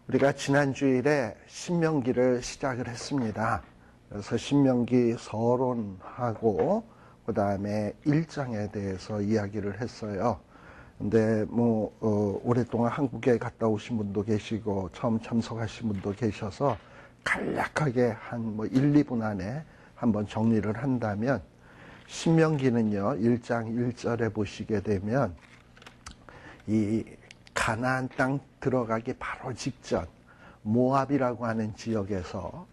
우리가 지난 주일에 신명기를 시작을 했습니다. 그래서 신명기 서론하고 그 다음에 1장에 대해서 이야기를 했어요. 근데 오랫동안 한국에 갔다 오신 분도 계시고 처음 참석하신 분도 계셔서 간략하게 한 1, 2분 안에 한번 정리를 한다면, 신명기는요 1장 1절에 보시게 되면 이 가나안 땅 들어가기 바로 직전 모압이라고 하는 지역에서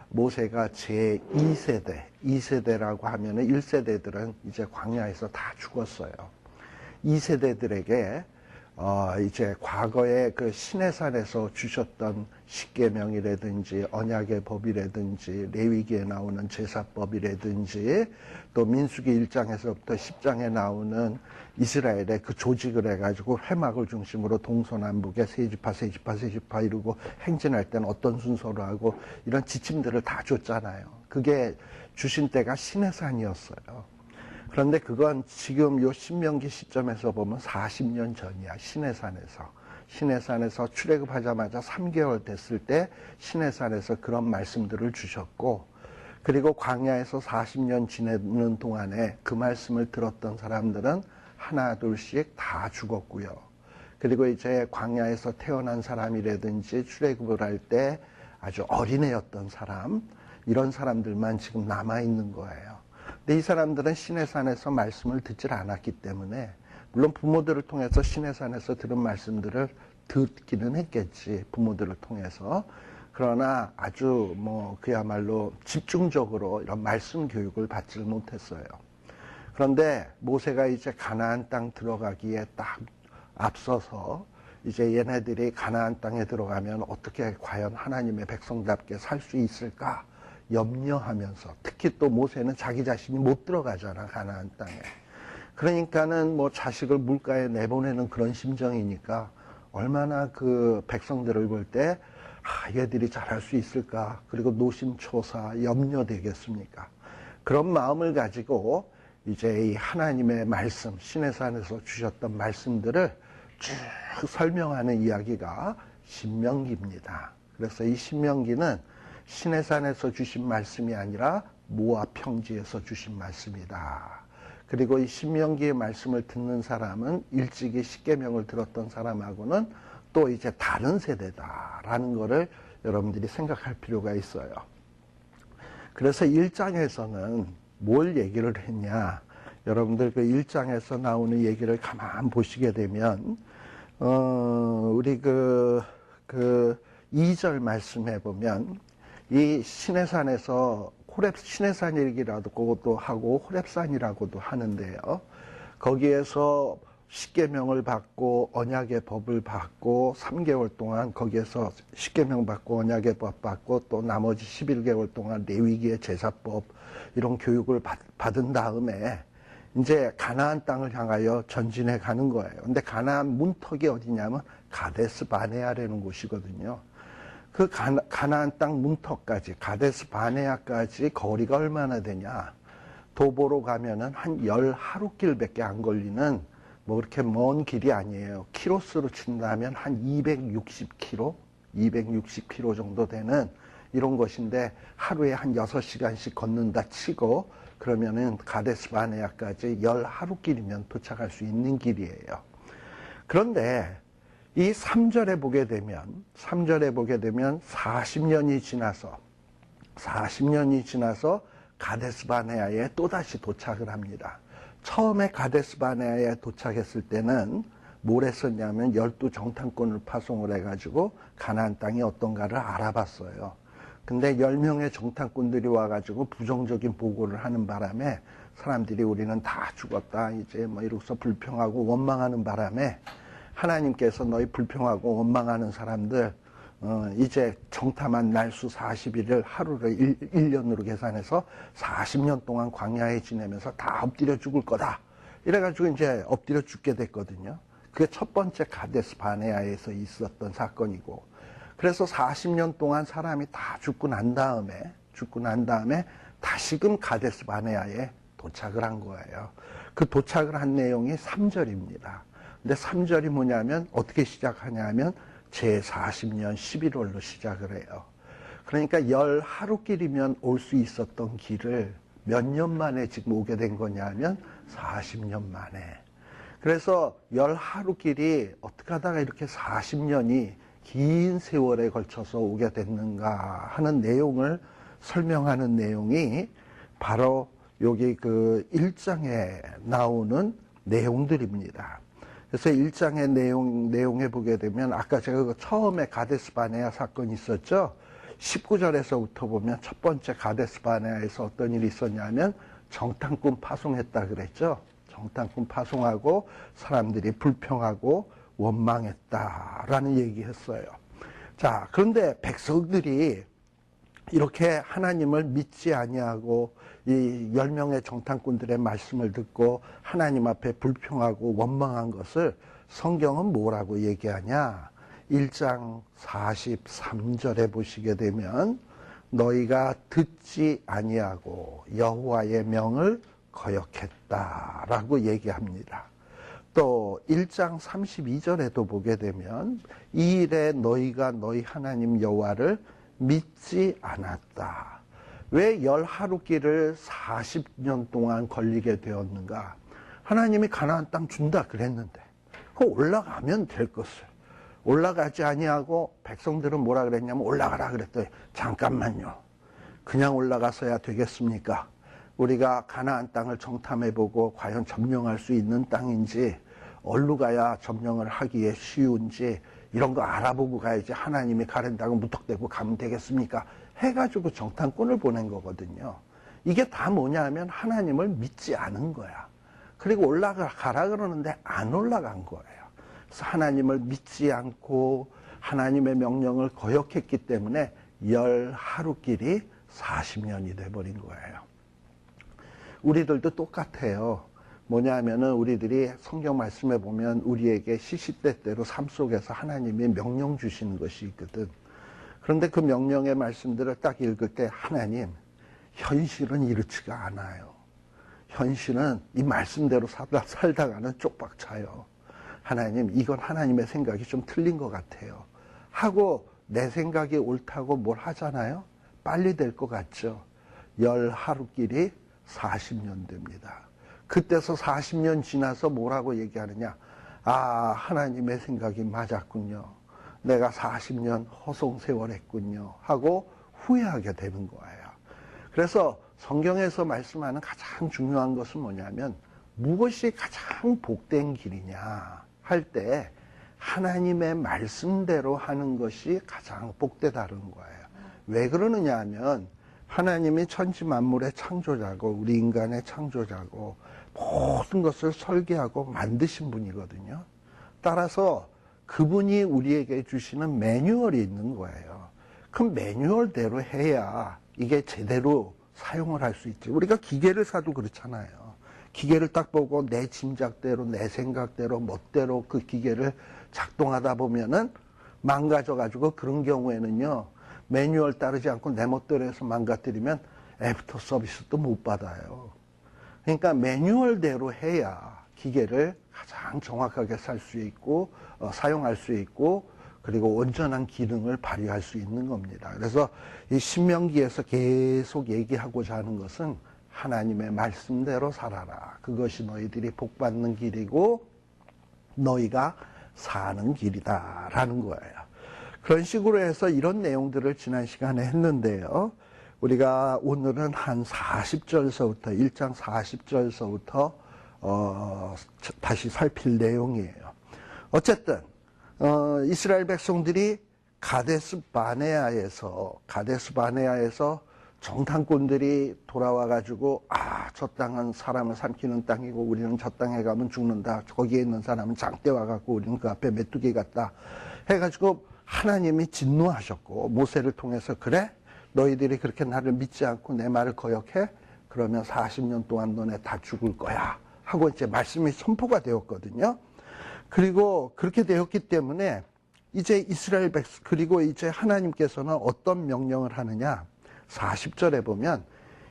모세가 제2세대, 2세대라고 하면은 1세대들은 이제 광야에서 다 죽었어요. 2세대들에게 이제 과거에 그 시내산에서 주셨던 십계명이라든지 언약의 법이라든지 레위기에 나오는 제사법이라든지 또 민수기 1장에서부터 10장에 나오는 이스라엘의 그 조직을 해가지고 회막을 중심으로 동서남북에 세지파 이루고 행진할 때는 어떤 순서로 하고 이런 지침들을 다 줬잖아요. 그게 주신 때가 시내산이었어요. 그런데 그건 지금 요 신명기 시점에서 보면 40년 전이야. 시내산에서 출애굽하자마자 3개월 됐을 때 시내산에서 그런 말씀들을 주셨고, 그리고 광야에서 40년 지내는 동안에 그 말씀을 들었던 사람들은 하나 둘씩 다 죽었고요. 그리고 이제 광야에서 태어난 사람이라든지 출애굽을 할 때 아주 어린애였던 사람, 이런 사람들만 지금 남아있는 거예요. 근데 이 사람들은 시내산에서 말씀을 듣질 않았기 때문에, 물론 부모들을 통해서 시내산에서 들은 말씀들을 듣기는 했겠지, 부모들을 통해서. 그러나 아주 그야말로 집중적으로 이런 말씀 교육을 받지를 못했어요. 그런데 모세가 이제 가나안 땅 들어가기에 딱 앞서서 이제 얘네들이 가나안 땅에 들어가면 어떻게 과연 하나님의 백성답게 살 수 있을까 염려하면서, 특히 또 모세는 자기 자신이 못 들어가잖아, 가나안 땅에. 그러니까는 자식을 물가에 내보내는 그런 심정이니까 얼마나 그 백성들을 볼 때 얘들이 잘할 수 있을까, 그리고 노심초사 염려되겠습니까? 그런 마음을 가지고 이제 이 하나님의 말씀, 시내산에서 주셨던 말씀들을 쭉 설명하는 이야기가 신명기입니다. 그래서 이 신명기는 시내산에서 주신 말씀이 아니라 모압 평지에서 주신 말씀이다. 그리고 이 신명기의 말씀을 듣는 사람은 일찍이 십계명을 들었던 사람하고는 또 이제 다른 세대다라는 거를 여러분들이 생각할 필요가 있어요. 그래서 1장에서는 뭘 얘기를 했냐, 여러분들 그 1장에서 나오는 얘기를 가만 보시게 되면 우리 그 2절 말씀해 보면 이 시내산에서 시내산이라고도 하고 호렙산이라고도 하는데요. 거기에서 십계명을 받고 언약의 법을 받고 3개월 동안 거기에서 십계명 받고 언약의 법 받고 또 나머지 11개월 동안 레위기의 제사법 이런 교육을 받은 다음에 이제 가나안 땅을 향하여 전진해 가는 거예요. 근데 가나안 문턱이 어디냐면 가데스 바네아라는 곳이거든요. 그 가나안 땅 문턱까지, 가데스 바네아까지 거리가 얼마나 되냐, 도보로 가면은 한 10하루길밖에 안 걸리는 그렇게 먼 길이 아니에요. 키로수로 친다면 한 260km 정도 되는 이런 곳인데, 하루에 한 6시간씩 걷는다 치고 그러면은 가데스 바네아까지 10하루길이면 도착할 수 있는 길이에요. 그런데 이 3절에 보게 되면 40년이 지나서 가데스 바네아에 또다시 도착을 합니다. 처음에 가데스 바네아에 도착했을 때는 뭘 했었냐면 12정탐꾼을 파송을 해가지고 가나안 땅이 어떤가를 알아봤어요. 근데 10명의 정탐꾼들이 와가지고 부정적인 보고를 하는 바람에 사람들이 우리는 다 죽었다 이제 이러고서 불평하고 원망하는 바람에 하나님께서 너희 불평하고 원망하는 사람들 이제 정탐한 날수 40일을 하루를 1년으로 계산해서 40년 동안 광야에 지내면서 다 엎드려 죽을 거다. 이래가지고 이제 엎드려 죽게 됐거든요. 그게 첫 번째 가데스 바네아에서 있었던 사건이고, 그래서 40년 동안 사람이 다 죽고 난 다음에 다시금 가데스 바네아에 도착을 한 거예요. 그 도착을 한 내용이 3절입니다. 근데 3절이 뭐냐면 어떻게 시작하냐면 제40년 11월로 시작을 해요. 그러니까 10하루길이면 올 수 있었던 길을 몇 년 만에 지금 오게 된 거냐면 40년 만에. 그래서 10하루길이 어떻게 하다가 이렇게 40년이 긴 세월에 걸쳐서 오게 됐는가 하는 내용을 설명하는 내용이 바로 여기 그 1장에 나오는 내용들입니다. 그래서 1장의 내용에 보게 되면 아까 제가 그 처음에 가데스 바네아 사건이 있었죠. 19절에서부터 보면 첫 번째 가데스 바네아에서 어떤 일이 있었냐면 정탐꾼 파송했다 그랬죠. 정탐꾼 파송하고 사람들이 불평하고 원망했다라는 얘기했어요. 자, 그런데 백성들이 이렇게 하나님을 믿지 아니하고 이 10명의 정탐꾼들의 말씀을 듣고 하나님 앞에 불평하고 원망한 것을 성경은 뭐라고 얘기하냐? 1장 43절에 보시게 되면 너희가 듣지 아니하고 여호와의 명을 거역했다라고 얘기합니다. 또 1장 32절에도 보게 되면 이 일에 너희가 너희 하나님 여호와를 믿지 않았다. 왜 10하루길을 40년 동안 걸리게 되었는가? 하나님이 가나안 땅 준다 그랬는데 그 올라가면 될 것을 올라가지 아니하고 백성들은 뭐라 그랬냐면 올라가라 그랬더니 잠깐만요. 그냥 올라가서야 되겠습니까? 우리가 가나안 땅을 정탐해보고 과연 점령할 수 있는 땅인지 어디로 가야 점령을 하기에 쉬운지 이런 거 알아보고 가야지 하나님이 가른다고 무턱대고 가면 되겠습니까? 해가지고 정탐꾼을 보낸 거거든요. 이게 다 뭐냐 하면 하나님을 믿지 않은 거야. 그리고 올라가라 그러는데 안 올라간 거예요. 그래서 하나님을 믿지 않고 하나님의 명령을 거역했기 때문에 10하루길이 40년이 돼버린 거예요. 우리들도 똑같아요. 뭐냐 하면은 우리들이 성경 말씀에 보면 우리에게 시시때때로 삶 속에서 하나님이 명령 주시는 것이 있거든. 그런데 그 명령의 말씀들을 딱 읽을 때 하나님, 현실은 이렇지가 않아요. 현실은 이 말씀대로 살다가는 쪽박차요. 하나님, 이건 하나님의 생각이 좀 틀린 것 같아요. 하고 내 생각이 옳다고 뭘 하잖아요. 빨리 될 것 같죠. 10하루길이 40년 됩니다. 그때서 40년 지나서 뭐라고 얘기하느냐. 아, 하나님의 생각이 맞았군요. 내가 40년 허송세월했군요. 하고 후회하게 되는 거예요. 그래서 성경에서 말씀하는 가장 중요한 것은 뭐냐면 무엇이 가장 복된 길이냐 할 때 하나님의 말씀대로 하는 것이 가장 복되다는 거예요. 왜 그러느냐 하면 하나님이 천지 만물의 창조자고 우리 인간의 창조자고 모든 것을 설계하고 만드신 분이거든요. 따라서 그분이 우리에게 주시는 매뉴얼이 있는 거예요. 그 매뉴얼대로 해야 이게 제대로 사용을 할 수 있지. 우리가 기계를 사도 그렇잖아요. 기계를 딱 보고 내 짐작대로 내 생각대로 멋대로 그 기계를 작동하다 보면은 망가져가지고 그런 경우에는요. 매뉴얼 따르지 않고 내 멋대로 해서 망가뜨리면 애프터 서비스도 못 받아요. 그러니까 매뉴얼대로 해야 기계를 가장 정확하게 살 수 있고 사용할 수 있고 그리고 온전한 기능을 발휘할 수 있는 겁니다. 그래서 이 신명기에서 계속 얘기하고자 하는 것은 하나님의 말씀대로 살아라. 그것이 너희들이 복받는 길이고 너희가 사는 길이다라는 거예요. 그런 식으로 해서 이런 내용들을 지난 시간에 했는데요. 우리가 오늘은 한 40절서부터 1장 40절서부터 다시 살필 내용이에요. 어쨌든 이스라엘 백성들이 가데스 바네아에서 정탐꾼들이 돌아와 가지고 저 땅은 사람을 삼키는 땅이고 우리는 저 땅에 가면 죽는다. 거기에 있는 사람은 장대 와 갖고 우리는 그 앞에 메뚜기 같다. 해 가지고 하나님이 진노하셨고 모세를 통해서 그래? 너희들이 그렇게 나를 믿지 않고 내 말을 거역해? 그러면 40년 동안 너네 다 죽을 거야. 하고 이제 말씀이 선포가 되었거든요. 그리고 그렇게 되었기 때문에 이제 이스라엘 백성 그리고 이제 하나님께서는 어떤 명령을 하느냐? 40절에 보면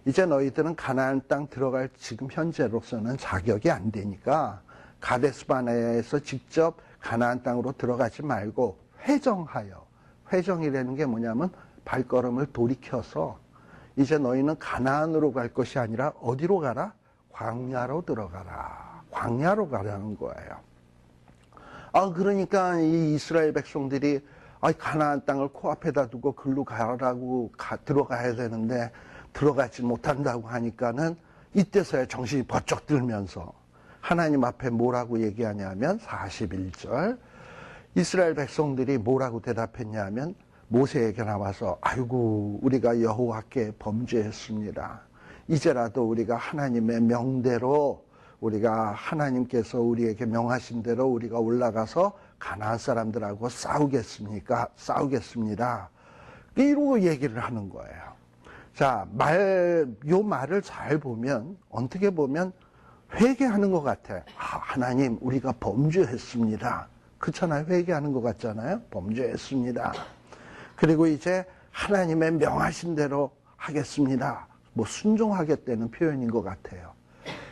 이제 너희들은 가나안 땅 들어갈 지금 현재로서는 자격이 안 되니까 가데스바네아에서 직접 가나안 땅으로 들어가지 말고 회정하여, 회정이라는 게 뭐냐면 발걸음을 돌이켜서 이제 너희는 가나안으로 갈 것이 아니라 어디로 가라? 광야로 들어가라. 광야로 가라는 거예요. 그러니까 이 이스라엘 백성들이 가나안 땅을 코앞에다 두고 글로 가라고 들어가야 되는데 들어가지 못한다고 하니까는 이때서야 정신이 번쩍 들면서 하나님 앞에 뭐라고 얘기하냐면 41절 이스라엘 백성들이 뭐라고 대답했냐면 모세에게 나와서 아이고 우리가 여호와께 범죄했습니다. 이제라도 우리가 하나님의 명대로 우리가 하나님께서 우리에게 명하신 대로 우리가 올라가서 가나안 사람들하고 싸우겠습니다. 이러고 얘기를 하는 거예요. 자, 요 말을 잘 보면 어떻게 보면 회개하는 것 같아. 하나님 우리가 범죄했습니다. 그렇잖아요. 회개하는 것 같잖아요. 범죄했습니다. 그리고 이제 하나님의 명하신 대로 하겠습니다. 순종하겠다는 표현인 것 같아요.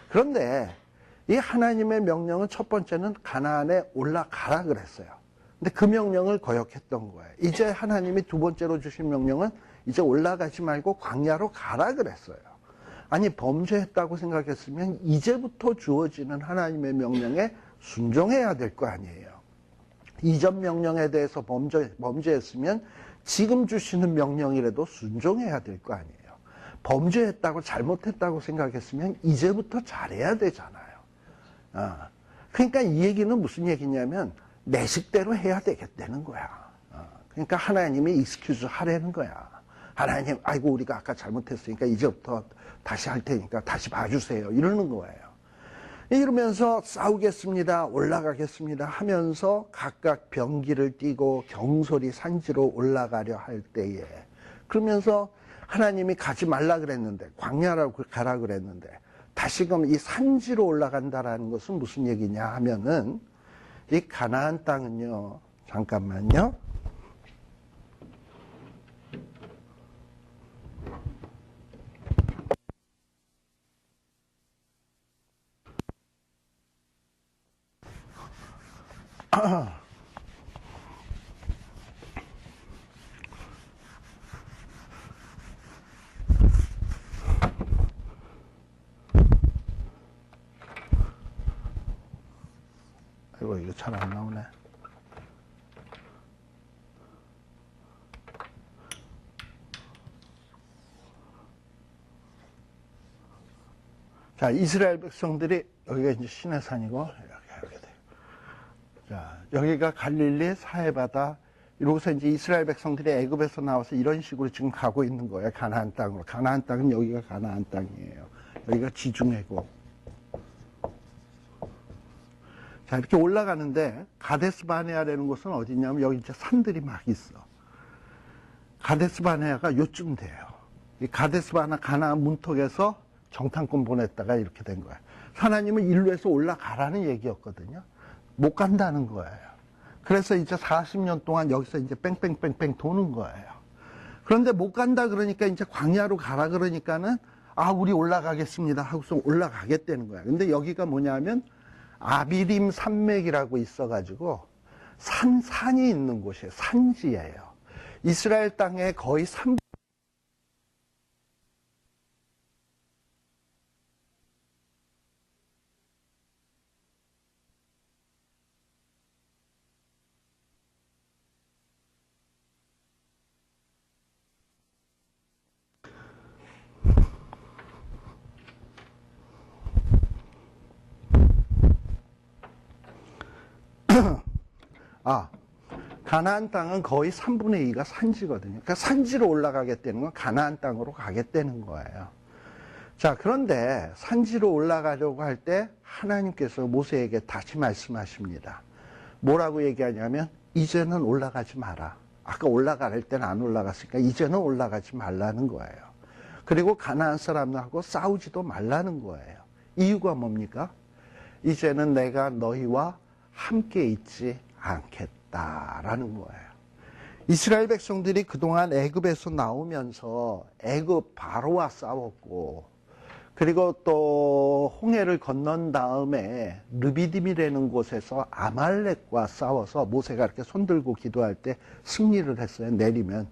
그런데 이 하나님의 명령은 첫 번째는 가나안에 올라가라 그랬어요. 근데 그 명령을 거역했던 거예요. 이제 하나님이 두 번째로 주신 명령은 이제 올라가지 말고 광야로 가라 그랬어요. 아니 범죄했다고 생각했으면 이제부터 주어지는 하나님의 명령에 순종해야 될 거 아니에요. 이전 명령에 대해서 범죄했으면 지금 주시는 명령이라도 순종해야 될 거 아니에요. 범죄했다고 잘못했다고 생각했으면 이제부터 잘해야 되잖아요. 그러니까 이 얘기는 무슨 얘기냐면 내 식대로 해야 되겠다는 거야. 그러니까 하나님이 익스큐즈 하라는 거야. 하나님 아이고 우리가 아까 잘못했으니까 이제부터 다시 할 테니까 다시 봐주세요. 이러는 거예요. 이러면서 싸우겠습니다. 올라가겠습니다. 하면서 각각 병기를 띠고 경솔히 산지로 올라가려 할 때에 그러면서 하나님이 가지 말라 그랬는데 광야라고 가라 그랬는데 다시금 이 산지로 올라간다라는 것은 무슨 얘기냐 하면은 이 가나안 땅은요. 잠깐만요. 이거 잘 안 나오네. 자, 이스라엘 백성들이 여기가 이제 시내산이고 이렇게 돼요. 자, 여기가 갈릴리 사해바다. 이러고서 이제 이스라엘 백성들이 애굽에서 나와서 이런 식으로 지금 가고 있는 거예요. 가나안 땅으로. 가나안 땅은 여기가 가나안 땅이에요. 여기가 지중해고. 자, 이렇게 올라가는데 가데스 바네아라는 곳은 어디냐면 여기 이제 산들이 막 있어. 가데스 바네아가 요쯤 돼요. 이 가데스 바네아 가나안 문턱에서 정탐꾼 보냈다가 이렇게 된 거예요. 하나님은 인류에서 올라가라는 얘기였거든요. 못 간다는 거예요. 그래서 이제 40년 동안 여기서 이제 뺑뺑뺑뺑 도는 거예요. 그런데 못 간다 그러니까 이제 광야로 가라 그러니까는 우리 올라가겠습니다 하고서 올라가겠다는 거야. 근데 여기가 뭐냐면 아비림 산맥이라고 있어가지고 산이 있는 곳이에요. 산지예요. 이스라엘 땅의 거의 3 가나안 땅은 거의 3분의 2가 산지거든요. 그러니까 산지로 올라가겠다는 건 가나안 땅으로 가겠다는 거예요. 자, 그런데 산지로 올라가려고 할 때 하나님께서 모세에게 다시 말씀하십니다. 뭐라고 얘기하냐면 이제는 올라가지 마라. 아까 올라갈 때는 안 올라갔으니까 이제는 올라가지 말라는 거예요. 그리고 가나안 사람들하고 싸우지도 말라는 거예요. 이유가 뭡니까? 이제는 내가 너희와 함께 있지 않겠다라는 거예요. 이스라엘 백성들이 그동안 애굽에서 나오면서 애굽 바로와 싸웠고 그리고 또 홍해를 건넌 다음에 르비딤이라는 곳에서 아말렉과 싸워서 모세가 이렇게 손들고 기도할 때 승리를 했어요. 내리면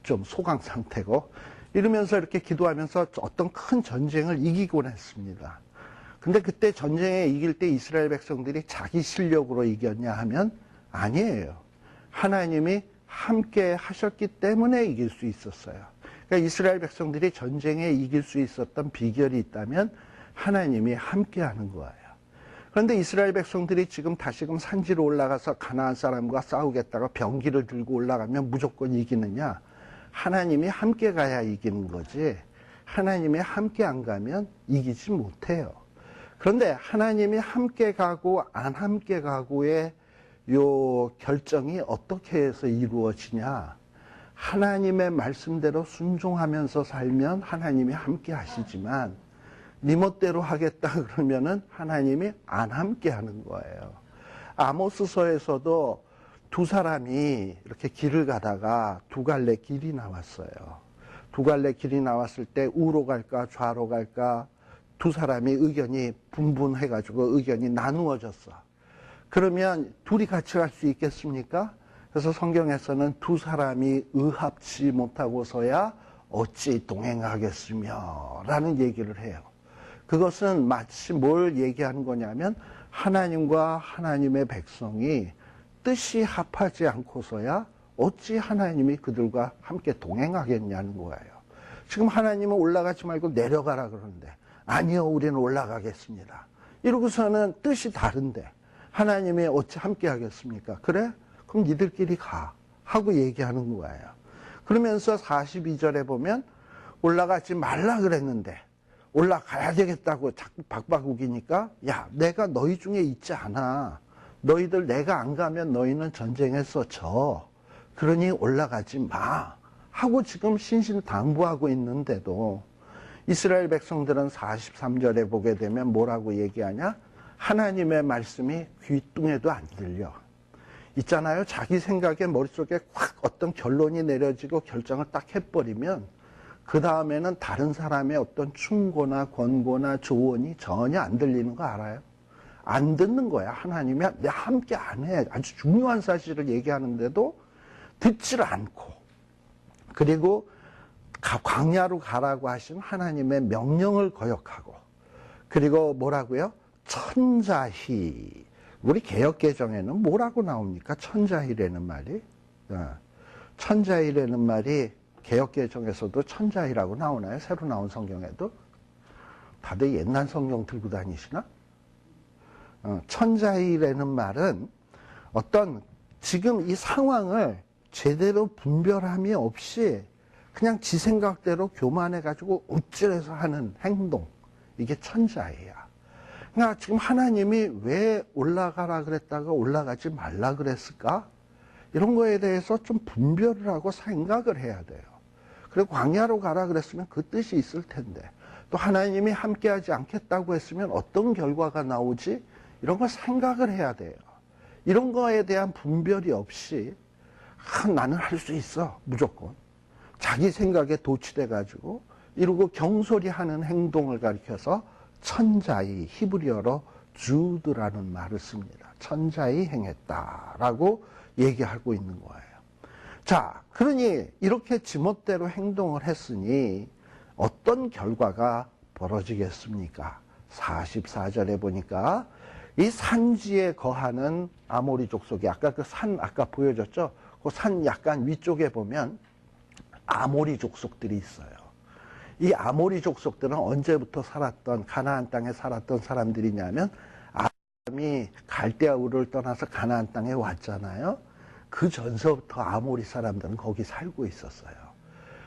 좀 소강 상태고. 이러면서 이렇게 기도하면서 어떤 큰 전쟁을 이기곤 했습니다. 근데 그때 전쟁에 이길 때 이스라엘 백성들이 자기 실력으로 이겼냐 하면 아니에요. 하나님이 함께 하셨기 때문에 이길 수 있었어요. 그러니까 이스라엘 백성들이 전쟁에 이길 수 있었던 비결이 있다면 하나님이 함께 하는 거예요. 그런데 이스라엘 백성들이 지금 다시금 산지로 올라가서 가나안 사람과 싸우겠다가 병기를 들고 올라가면 무조건 이기느냐? 하나님이 함께 가야 이기는 거지. 하나님이 함께 안 가면 이기지 못해요. 그런데 하나님이 함께 가고 안 함께 가고의 요 결정이 어떻게 해서 이루어지냐? 하나님의 말씀대로 순종하면서 살면 하나님이 함께 하시지만 네 멋대로 하겠다 그러면은 하나님이 안 함께 하는 거예요. 아모스서에서도 두 사람이 이렇게 길을 가다가 두 갈래 길이 나왔어요. 두 갈래 길이 나왔을 때 우로 갈까 좌로 갈까 두 사람이 의견이 분분해가지고 의견이 나누어졌어. 그러면 둘이 같이 갈 수 있겠습니까? 그래서 성경에서는 두 사람이 의합치 못하고서야 어찌 동행하겠으며 라는 얘기를 해요. 그것은 마치 뭘 얘기하는 거냐면 하나님과 하나님의 백성이 뜻이 합하지 않고서야 어찌 하나님이 그들과 함께 동행하겠냐는 거예요. 지금 하나님은 올라가지 말고 내려가라 그러는데 아니요, 우리는 올라가겠습니다. 이러고서는 뜻이 다른데 하나님이 어찌 함께 하겠습니까? 그래? 그럼 니들끼리 가 하고 얘기하는 거예요. 그러면서 42절에 보면 올라가지 말라 그랬는데 올라가야 되겠다고 자꾸 박박 우기니까 야, 내가 너희 중에 있지 않아. 너희들 내가 안 가면 너희는 전쟁에서 져. 그러니 올라가지 마 하고 지금 신신당부하고 있는데도 이스라엘 백성들은 43절에 보게 되면 뭐라고 얘기하냐? 하나님의 말씀이 귀뚱에도 안 들려. 있잖아요. 자기 생각에 머릿속에 확 어떤 결론이 내려지고 결정을 딱 해버리면 그 다음에는 다른 사람의 어떤 충고나 권고나 조언이 전혀 안 들리는 거 알아요? 안 듣는 거야. 하나님이 함께 안 해. 아주 중요한 사실을 얘기하는데도 듣질 않고, 그리고 광야로 가라고 하신 하나님의 명령을 거역하고, 그리고 뭐라고요? 천자희. 우리 개역개정에는 뭐라고 나옵니까? 천자희라는 말이. 천자희라는 말이 개역개정에서도 천자희라고 나오나요? 새로 나온 성경에도? 다들 옛날 성경 들고 다니시나? 천자희라는 말은 어떤 지금 이 상황을 제대로 분별함이 없이 그냥 지 생각대로 교만해가지고 우쭐해서 하는 행동. 이게 천자희야. 그러니까 지금 하나님이 왜 올라가라 그랬다가 올라가지 말라 그랬을까? 이런 거에 대해서 좀 분별을 하고 생각을 해야 돼요. 그리고 광야로 가라 그랬으면 그 뜻이 있을 텐데, 또 하나님이 함께하지 않겠다고 했으면 어떤 결과가 나오지? 이런 걸 생각을 해야 돼요. 이런 거에 대한 분별이 없이 나는 할 수 있어 무조건 자기 생각에 도취돼가지고 이러고 경솔히하는 행동을 가리켜서 천자히, 히브리어로 주드라는 말을 씁니다. 천자히 행했다라고 얘기하고 있는 거예요. 자, 그러니 이렇게 지멋대로 행동을 했으니 어떤 결과가 벌어지겠습니까? 44절에 보니까 이 산지에 거하는 아모리 족속이, 아까 그 산 아까 보여줬죠? 그 산 약간 위쪽에 보면 아모리 족속들이 있어요. 이 아모리 족속들은 언제부터 살았던, 가나안 땅에 살았던 사람들이냐면 아브라함이 갈대아 우르를 떠나서 가나안 땅에 왔잖아요. 그 전서부터 아모리 사람들은 거기 살고 있었어요.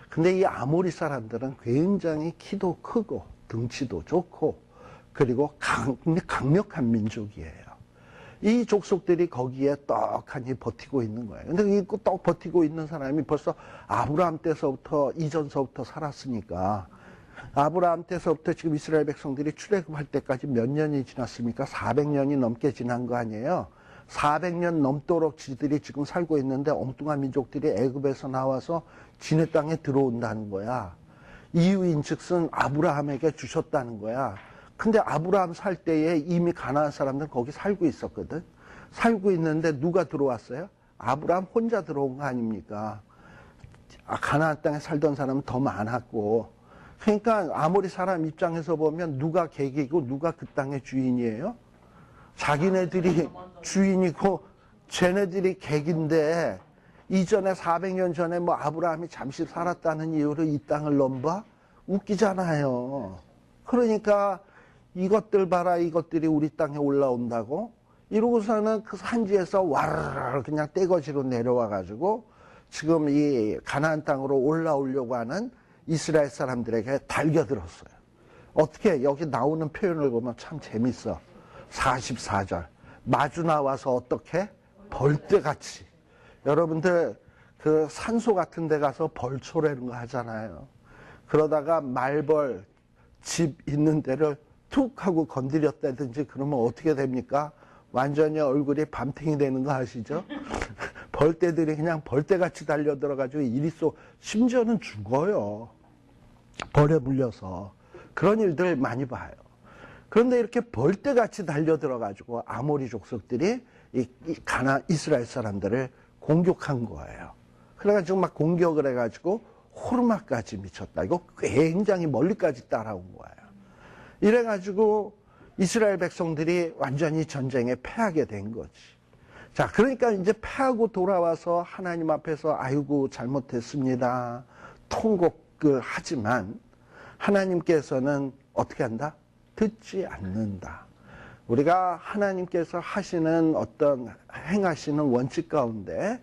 근데 이 아모리 사람들은 굉장히 키도 크고 등치도 좋고 그리고 강력한 민족이에요. 이 족속들이 거기에 떡하니 버티고 있는 거예요. 근데 이 떡 버티고 있는 사람이 벌써 아브라함 때서부터, 이전서부터 살았으니까, 아브라함 때서부터 지금 이스라엘 백성들이 출애굽할 때까지 몇 년이 지났습니까? 400년이 넘게 지난 거 아니에요? 400년 넘도록 지들이 지금 살고 있는데 엉뚱한 민족들이 애굽에서 나와서 지네 땅에 들어온다는 거야. 이유인 즉슨 아브라함에게 주셨다는 거야. 근데 아브라함 살 때에 이미 가나안 사람들은 거기 살고 있었거든. 살고 있는데 누가 들어왔어요? 아브라함 혼자 들어온 거 아닙니까? 가나안 땅에 살던 사람은 더 많았고. 그러니까 아모리 사람 입장에서 보면 누가 객이고 누가 그 땅의 주인이에요? 자기네들이 주인이고 쟤네들이 객인데 이전에 400년 전에 뭐 아브라함이 잠시 살았다는 이유로 이 땅을 넘봐? 웃기잖아요. 그러니까 이것들 봐라, 이것들이 우리 땅에 올라온다고? 이러고서는 그 산지에서 와르르 그냥 떼거지로 내려와 가지고 지금 이 가나안 땅으로 올라오려고 하는 이스라엘 사람들에게 달겨들었어요. 어떻게 여기 나오는 표현을 보면 참 재밌어. 44절 마주 나와서 어떻게? 벌떼같이. 여러분들 그 산소 같은 데 가서 벌초라는 거 하잖아요. 그러다가 말벌 집 있는 데를 툭 하고 건드렸다든지 그러면 어떻게 됩니까? 완전히 얼굴이 밤탱이 되는 거 아시죠? 벌떼들이 그냥 벌떼같이 달려들어가지고 이리 쏘, 심지어는 죽어요. 벌에 물려서. 그런 일들 많이 봐요. 그런데 이렇게 벌떼같이 달려들어가지고 아모리 족속들이 이스라엘 사람들을 공격한 거예요. 그래가지고 막 공격을 해가지고 호르마까지 미쳤다. 이거 굉장히 멀리까지 따라온 거예요. 이래가지고 이스라엘 백성들이 완전히 전쟁에 패하게 된 거지. 자, 그러니까 이제 패하고 돌아와서 하나님 앞에서 아이고 잘못했습니다. 통곡을 하지만 하나님께서는 어떻게 한다? 듣지 않는다. 우리가 하나님께서 하시는 어떤 행하시는 원칙 가운데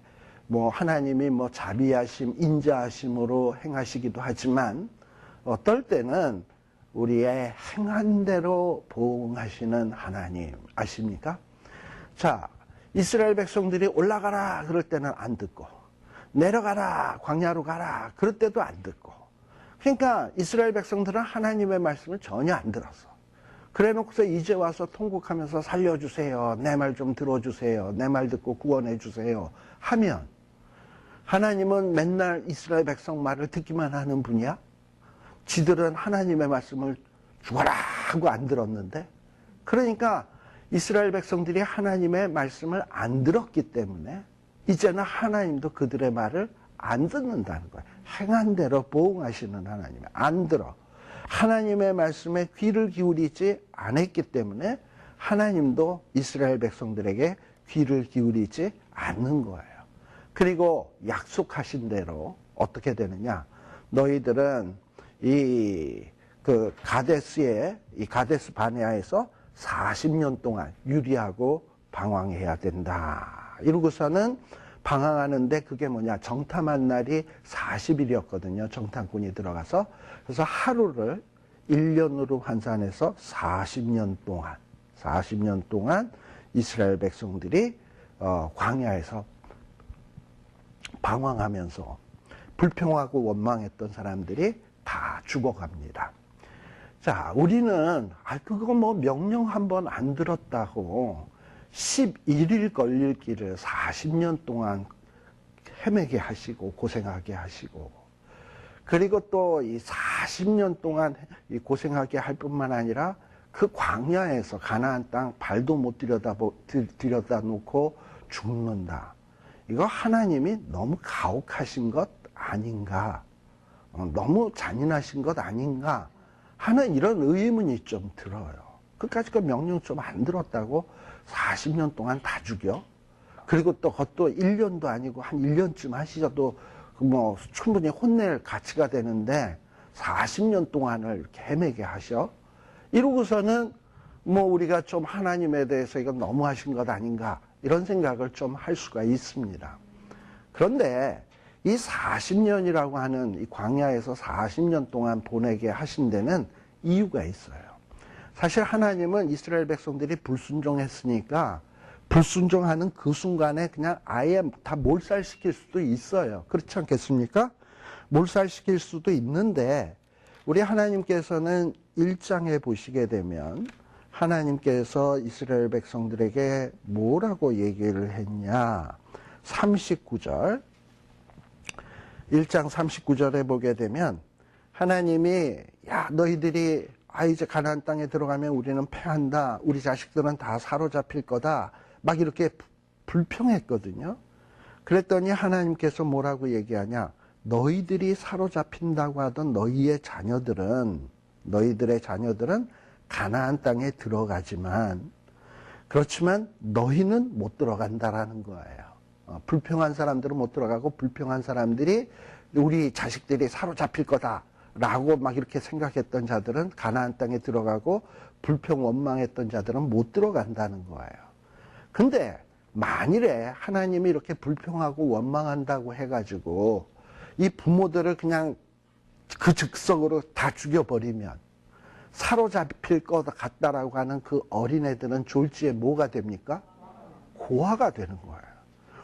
뭐 하나님이 뭐 자비하심, 인자하심으로 행하시기도 하지만 어떨 때는 우리의 행한 대로 보응하시는 하나님 아십니까? 자, 이스라엘 백성들이 올라가라 그럴 때는 안 듣고 내려가라 광야로 가라 그럴 때도 안 듣고 그러니까 이스라엘 백성들은 하나님의 말씀을 전혀 안 들었어. 그래 놓고서 이제 와서 통곡하면서 살려주세요. 내 말 좀 들어주세요. 내 말 듣고 구원해 주세요. 하면 하나님은 맨날 이스라엘 백성 말을 듣기만 하는 분이야? 지들은 하나님의 말씀을 죽어라 하고 안 들었는데 그러니까 이스라엘 백성들이 하나님의 말씀을 안 들었기 때문에 이제는 하나님도 그들의 말을 안 듣는다는 거야. 행한 대로 보응하시는 하나님 안 들어. 하나님의 말씀에 귀를 기울이지 않았기 때문에 하나님도 이스라엘 백성들에게 귀를 기울이지 않는 거예요. 그리고 약속하신 대로 어떻게 되느냐? 너희들은 이 가데스 바네아에서 40년 동안 유리하고 방황해야 된다. 이러고서는 방황하는데 그게 뭐냐? 정탐한 날이 40일이었거든요. 정탐꾼이 들어가서. 그래서 하루를 1년으로 환산해서 40년 동안 이스라엘 백성들이 광야에서 방황하면서 불평하고 원망했던 사람들이 다 죽어갑니다. 자, 우리는 그거 뭐 명령 한번 안 들었다고 11일 걸릴 길을 40년 동안 헤매게 하시고 고생하게 하시고 그리고 또 이 40년 동안 고생하게 할 뿐만 아니라 그 광야에서 가나안 땅 발도 못 들여다 놓고 죽는다. 이거 하나님이 너무 가혹하신 것 아닌가? 너무 잔인하신 것 아닌가? 하는 이런 의문이 좀 들어요. 끝까지 그 명령 좀 안 들었다고 40년 동안 다 죽여? 그리고 또 그것도 1년도 아니고 한 1년쯤 하시셔도 뭐 충분히 혼낼 가치가 되는데 40년 동안을 이렇게 헤매게 하셔? 이러고서는 뭐 우리가 좀 하나님에 대해서 이건 너무하신 것 아닌가? 이런 생각을 좀 할 수가 있습니다. 그런데 이 40년이라고 하는 이 광야에서 40년 동안 보내게 하신 데는 이유가 있어요. 사실 하나님은 이스라엘 백성들이 불순종했으니까 불순종하는 그 순간에 그냥 아예 다 몰살시킬 수도 있어요. 그렇지 않겠습니까? 몰살시킬 수도 있는데 우리 하나님께서는 1장에 보시게 되면 하나님께서 이스라엘 백성들에게 뭐라고 얘기를 했냐? 39절 1장 39절에 보게 되면 하나님이 야 너희들이 이제 가나안 땅에 들어가면 우리는 패한다. 우리 자식들은 다 사로잡힐 거다. 막 이렇게 불평했거든요. 그랬더니 하나님께서 뭐라고 얘기하냐. 너희들이 사로잡힌다고 하던 너희들의 자녀들은 가나안 땅에 들어가지만 그렇지만 너희는 못 들어간다라는 거예요. 불평한 사람들은 못 들어가고 불평한 사람들이 우리 자식들이 사로잡힐 거다라고 막 이렇게 생각했던 자들은 가나안 땅에 들어가고 불평 원망했던 자들은 못 들어간다는 거예요. 근데 만일에 하나님이 이렇게 불평하고 원망한다고 해가지고 이 부모들을 그냥 그 즉석으로 다 죽여버리면 사로잡힐 것 같다라고 하는 그 어린애들은 졸지에 뭐가 됩니까? 고아가 되는 거예요.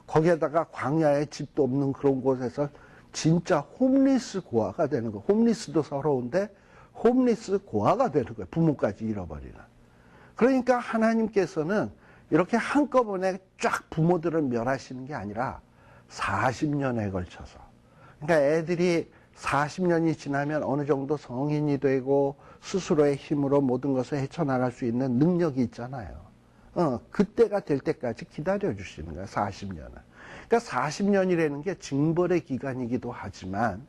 거기에다가 광야에 집도 없는 그런 곳에서 진짜 홈리스 고아가 되는 거예요. 홈리스도 서러운데 홈리스 고아가 되는 거예요. 부모까지 잃어버리는. 그러니까 하나님께서는 이렇게 한꺼번에 쫙 부모들을 멸하시는 게 아니라 40년에 걸쳐서. 그러니까 애들이 40년이 지나면 어느 정도 성인이 되고 스스로의 힘으로 모든 것을 헤쳐나갈 수 있는 능력이 있잖아요. 그때가 될 때까지 기다려 주시는 거예요. 40년은. 그러니까 40년이라는 게 징벌의 기간이기도 하지만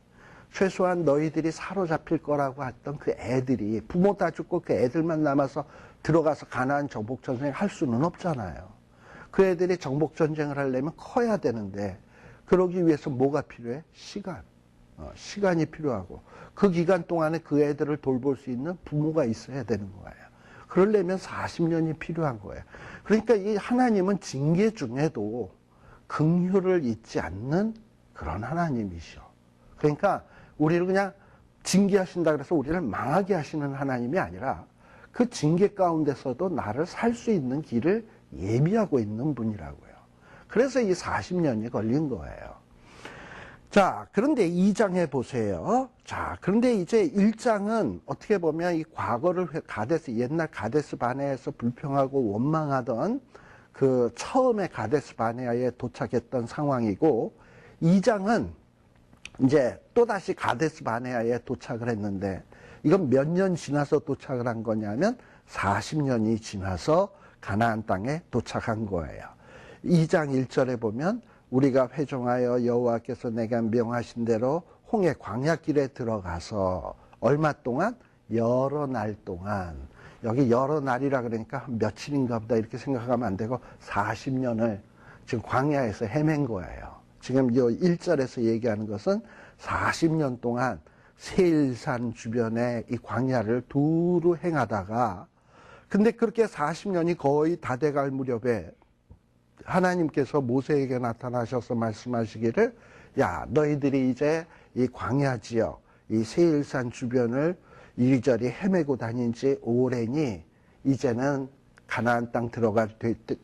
최소한 너희들이 사로잡힐 거라고 했던 그 애들이 부모 다 죽고 그 애들만 남아서 들어가서 가나안 정복전쟁 할 수는 없잖아요. 그 애들이 정복전쟁을 하려면 커야 되는데 그러기 위해서 뭐가 필요해? 시간이 필요하고 그 기간 동안에 그 애들을 돌볼 수 있는 부모가 있어야 되는 거예요. 그러려면 40년이 필요한 거예요. 그러니까 이 하나님은 징계 중에도 긍휼을 잊지 않는 그런 하나님이시오. 그러니까 우리를 그냥 징계하신다 그래서 우리를 망하게 하시는 하나님이 아니라 그 징계 가운데서도 나를 살 수 있는 길을 예비하고 있는 분이라고요. 그래서 이 40년이 걸린 거예요. 자, 그런데 2장에 보세요. 자, 그런데 이제 1장은 어떻게 보면 이 과거를 옛날 가데스 바네아에서 불평하고 원망하던 그 처음에 가데스 바네아에 도착했던 상황이고 2장은 이제 또다시 가데스 바네아에 도착을 했는데 이건 몇 년 지나서 도착을 한 거냐면 40년이 지나서 가나안 땅에 도착한 거예요. 2장 1절에 보면 우리가 회종하여 여호와께서 내가 명하신 대로 홍해 광야길에 들어가서 얼마 동안? 여러 날 동안. 여기 여러 날이라 그러니까 며칠인가 보다 이렇게 생각하면 안 되고 40년을 지금 광야에서 헤맨 거예요. 지금 이 1절에서 얘기하는 것은 40년 동안 세일산 주변에 이 광야를 두루 행하다가 근데 그렇게 40년이 거의 다 돼갈 무렵에 하나님께서 모세에게 나타나셔서 말씀하시기를 야 너희들이 이제 이 광야 지역 이 세일산 주변을 이리저리 헤매고 다닌 지 오래니 이제는 가나안 땅 들어갈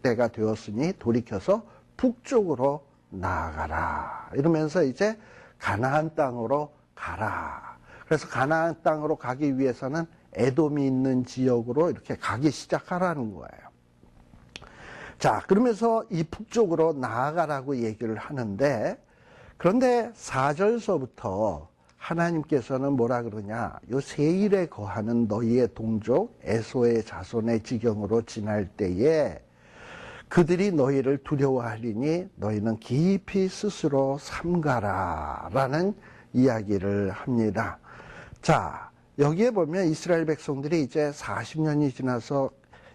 때가 되었으니 돌이켜서 북쪽으로 나아가라 이러면서 이제 가나안 땅으로 가라. 그래서 가나안 땅으로 가기 위해서는 에돔이 있는 지역으로 이렇게 가기 시작하라는 거예요. 자, 그러면서 이 북쪽으로 나아가라고 얘기를 하는데 그런데 4절서부터 하나님께서는 뭐라 그러냐 요 세일에 거하는 너희의 동족 에소의 자손의 지경으로 지날 때에 그들이 너희를 두려워하리니 너희는 깊이 스스로 삼가라 라는 이야기를 합니다. 자, 여기에 보면 이스라엘 백성들이 이제 40년이 지나서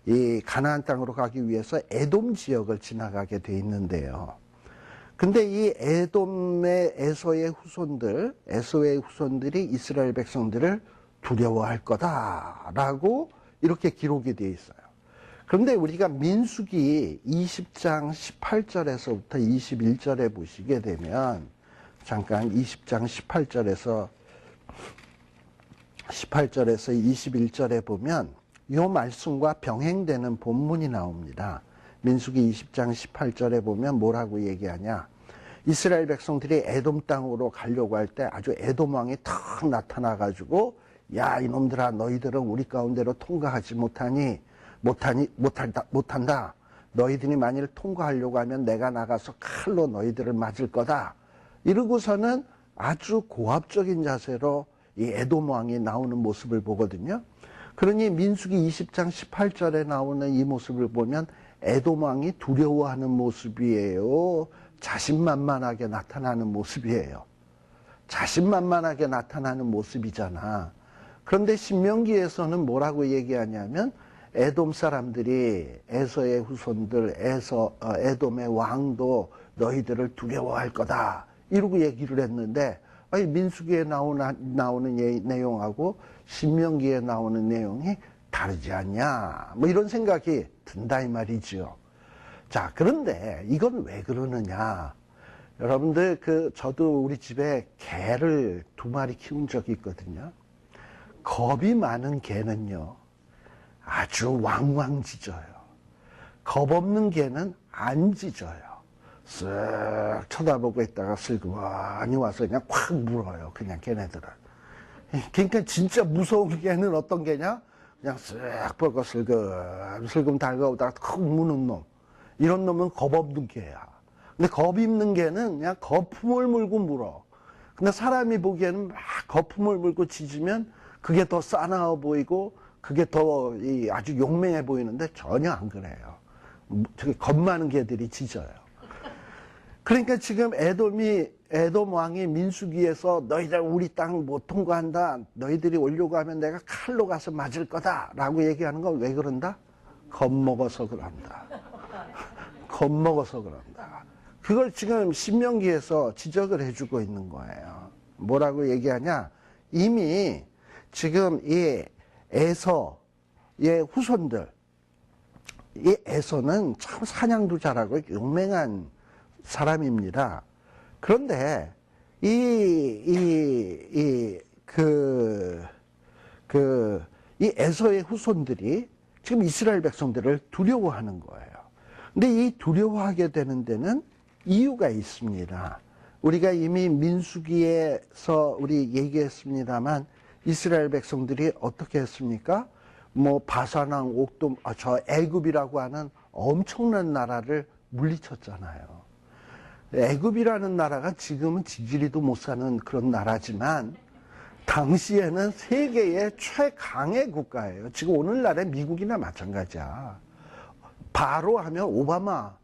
이 가나안 땅으로 가기 위해서 에돔 지역을 지나가게 돼 있는데요. 근데 이 에돔의 에서의 후손들이 이스라엘 백성들을 두려워할 거다라고 이렇게 기록이 되어 있어요. 그런데 우리가 민수기 20장 18절에서부터 21절에 보시게 되면 잠깐 20장 18절에서 21절에 보면 이 말씀과 병행되는 본문이 나옵니다. 민수기 20장 18절에 보면 뭐라고 얘기하냐. 이스라엘 백성들이 에돔 땅으로 가려고 할 때 아주 에돔 왕이 탁 나타나가지고 야 이놈들아 너희들은 우리 가운데로 통과하지 못한다. 너희들이 만일 통과하려고 하면 내가 나가서 칼로 너희들을 맞을 거다. 이러고서는 아주 고압적인 자세로 이 에돔 왕이 나오는 모습을 보거든요. 그러니 민수기 20장 18절에 나오는 이 모습을 보면 에돔 왕이 두려워하는 모습이에요? 자신만만하게 나타나는 모습이에요? 자신만만하게 나타나는 모습이잖아. 그런데 신명기에서는 뭐라고 얘기하냐면 에돔 사람들이 에서의 후손들, 에돔의 왕도 너희들을 두려워할 거다. 이러고 얘기를 했는데, 아니, 민수기에 나오는 내용하고 신명기에 나오는 내용이 다르지 않냐. 뭐 이런 생각이 든다 이 말이죠. 자, 그런데 이건 왜 그러느냐. 여러분들, 저도 우리 집에 개를 2마리 키운 적이 있거든요. 겁이 많은 개는요, 아주 왕왕 짖어요. 겁 없는 개는 안 짖어요. 쓱 쳐다보고 있다가 슬그머니 와서 그냥 확 물어요. 그냥 걔네들은. 그러니까 진짜 무서운 개는 어떤 개냐? 그냥 쓱 보고 슬금 달가오다가 쿡 무는 놈. 이런 놈은 겁 없는 개야. 근데 겁 있는 개는 그냥 거품을 물고 물어. 근데 사람이 보기에는 막 거품을 물고 짖으면 그게 더 싸나워 보이고 그게 더 아주 용맹해 보이는데 전혀 안 그래요. 되게 겁 많은 개들이 짖어요. 그러니까 지금 에돔 왕이 민수기에서 너희들 우리 땅 못 통과한다. 너희들이 오려고 하면 내가 칼로 가서 맞을 거다. 라고 얘기하는 건 왜 그런다? 겁먹어서 그런다. 겁먹어서 그런다. 그걸 지금 신명기에서 지적을 해주고 있는 거예요. 뭐라고 얘기하냐? 이미 지금 이 에서의 후손들, 이 에서는 참 사냥도 잘하고 용맹한 사람입니다. 그런데 이 에서의 후손들이 지금 이스라엘 백성들을 두려워하는 거예요. 근데 이 두려워하게 되는 데는 이유가 있습니다. 우리가 이미 민수기에서 우리 얘기했습니다만 이스라엘 백성들이 어떻게 했습니까? 뭐 바산왕 옥돔, 저 애굽이라고 하는 엄청난 나라를 물리쳤잖아요. 애굽이라는 나라가 지금은 지지리도 못 사는 그런 나라지만 당시에는 세계의 최강의 국가예요. 지금 오늘날의 미국이나 마찬가지야. 바로 하면 오바마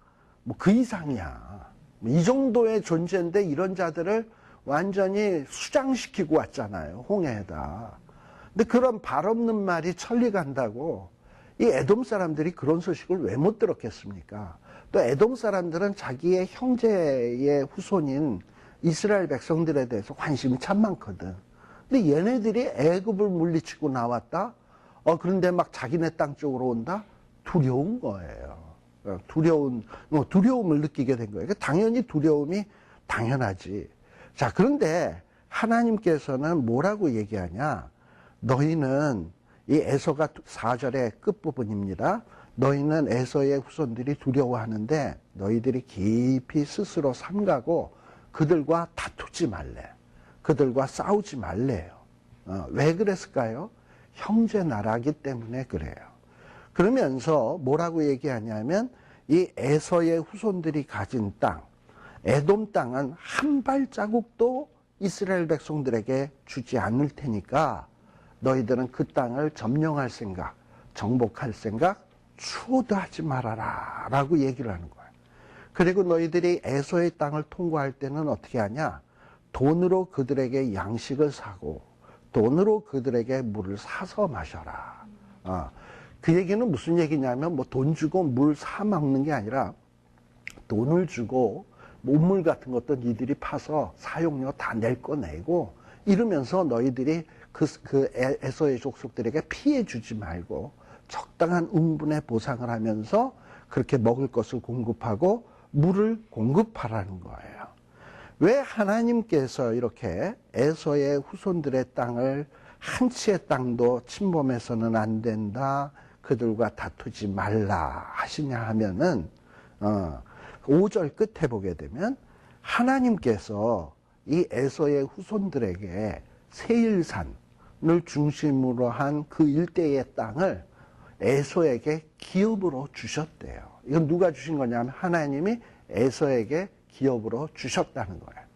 뭐 그 이상이야. 이 정도의 존재인데 이런 자들을 완전히 수장시키고 왔잖아요. 홍해에다. 근데 그런 발 없는 말이 천리 간다고 이 에돔 사람들이 그런 소식을 왜 못 들었겠습니까? 또 에돔 사람들은 자기의 형제의 후손인 이스라엘 백성들에 대해서 관심이 참 많거든. 근데 얘네들이 애굽을 물리치고 나왔다? 그런데 막 자기네 땅 쪽으로 온다? 두려운 거예요. 두려움을 느끼게 된 거예요. 당연히 두려움이 당연하지. 자, 그런데 하나님께서는 뭐라고 얘기하냐? 너희는 이 에서가 4절의 끝부분입니다. 너희는 에서의 후손들이 두려워하는데 너희들이 깊이 스스로 삼가고 그들과 다투지 말래. 그들과 싸우지 말래요. 왜 그랬을까요? 형제 나라기 때문에 그래요. 그러면서 뭐라고 얘기하냐면 이 에서의 후손들이 가진 땅, 에돔 땅은 한 발자국도 이스라엘 백성들에게 주지 않을 테니까 너희들은 그 땅을 점령할 생각, 정복할 생각 추호도 하지 말아라 라고 얘기를 하는 거예요. 그리고 너희들이 에서의 땅을 통과할 때는 어떻게 하냐? 돈으로 그들에게 양식을 사고 돈으로 그들에게 물을 사서 마셔라. 그 얘기는 무슨 얘기냐면 뭐 돈 주고 물 사 먹는 게 아니라 돈을 주고 몸물 같은 것도 니들이 파서 사용료 다 낼 거 내고 이러면서 너희들이 그 에서의 족속들에게 피해 주지 말고 적당한 응분의 보상을 하면서 그렇게 먹을 것을 공급하고 물을 공급하라는 거예요. 왜 하나님께서 이렇게 에서의 후손들의 땅을 한 치의 땅도 침범해서는 안 된다, 그들과 다투지 말라 하시냐 하면은 5절 끝에 보게 되면 하나님께서 이 에서의 후손들에게 세일산을 중심으로 한 그 일대의 땅을 에서에게 기업으로 주셨대요. 이건 누가 주신 거냐면 하나님이 에서에게 기업으로 주셨다는 거예요.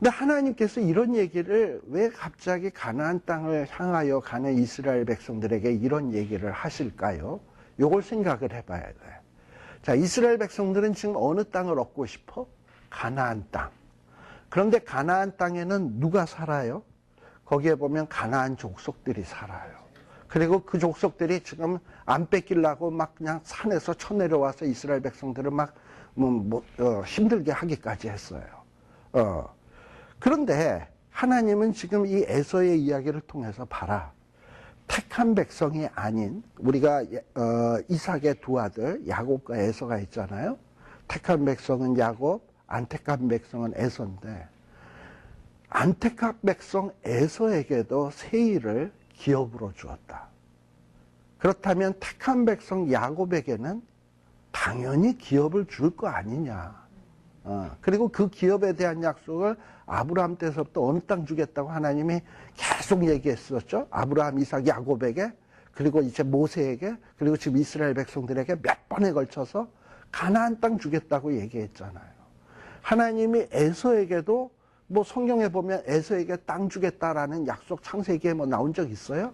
근데 하나님께서 이런 얘기를 왜 갑자기 가나안 땅을 향하여 가는 이스라엘 백성들에게 이런 얘기를 하실까요? 요걸 생각을 해봐야 돼요. 자, 이스라엘 백성들은 지금 어느 땅을 얻고 싶어? 가나안 땅. 그런데 가나안 땅에는 누가 살아요? 거기에 보면 가나안 족속들이 살아요. 그리고 그 족속들이 지금 안 뺏기려고 막 그냥 산에서 쳐내려와서 이스라엘 백성들을 막 힘들게 하기까지 했어요. 그런데 하나님은 지금 이 에서의 이야기를 통해서 봐라. 택한 백성이 아닌 우리가 이삭의 두 아들 야곱과 에서가 있잖아요. 택한 백성은 야곱, 안 택한 백성은 에서인데 안 택한 백성 에서에게도 세일을 기업으로 주었다. 그렇다면 택한 백성 야곱에게는 당연히 기업을 줄 거 아니냐. 그리고 그 기업에 대한 약속을 아브라함 때서부터 어느 땅 주겠다고 하나님이 계속 얘기했었죠. 아브라함, 이삭, 야곱에게, 그리고 이제 모세에게, 그리고 지금 이스라엘 백성들에게 몇 번에 걸쳐서 가나안 땅 주겠다고 얘기했잖아요. 하나님이 에서에게도 뭐 성경에 보면 에서에게 땅 주겠다라는 약속 창세기에 뭐 나온 적 있어요?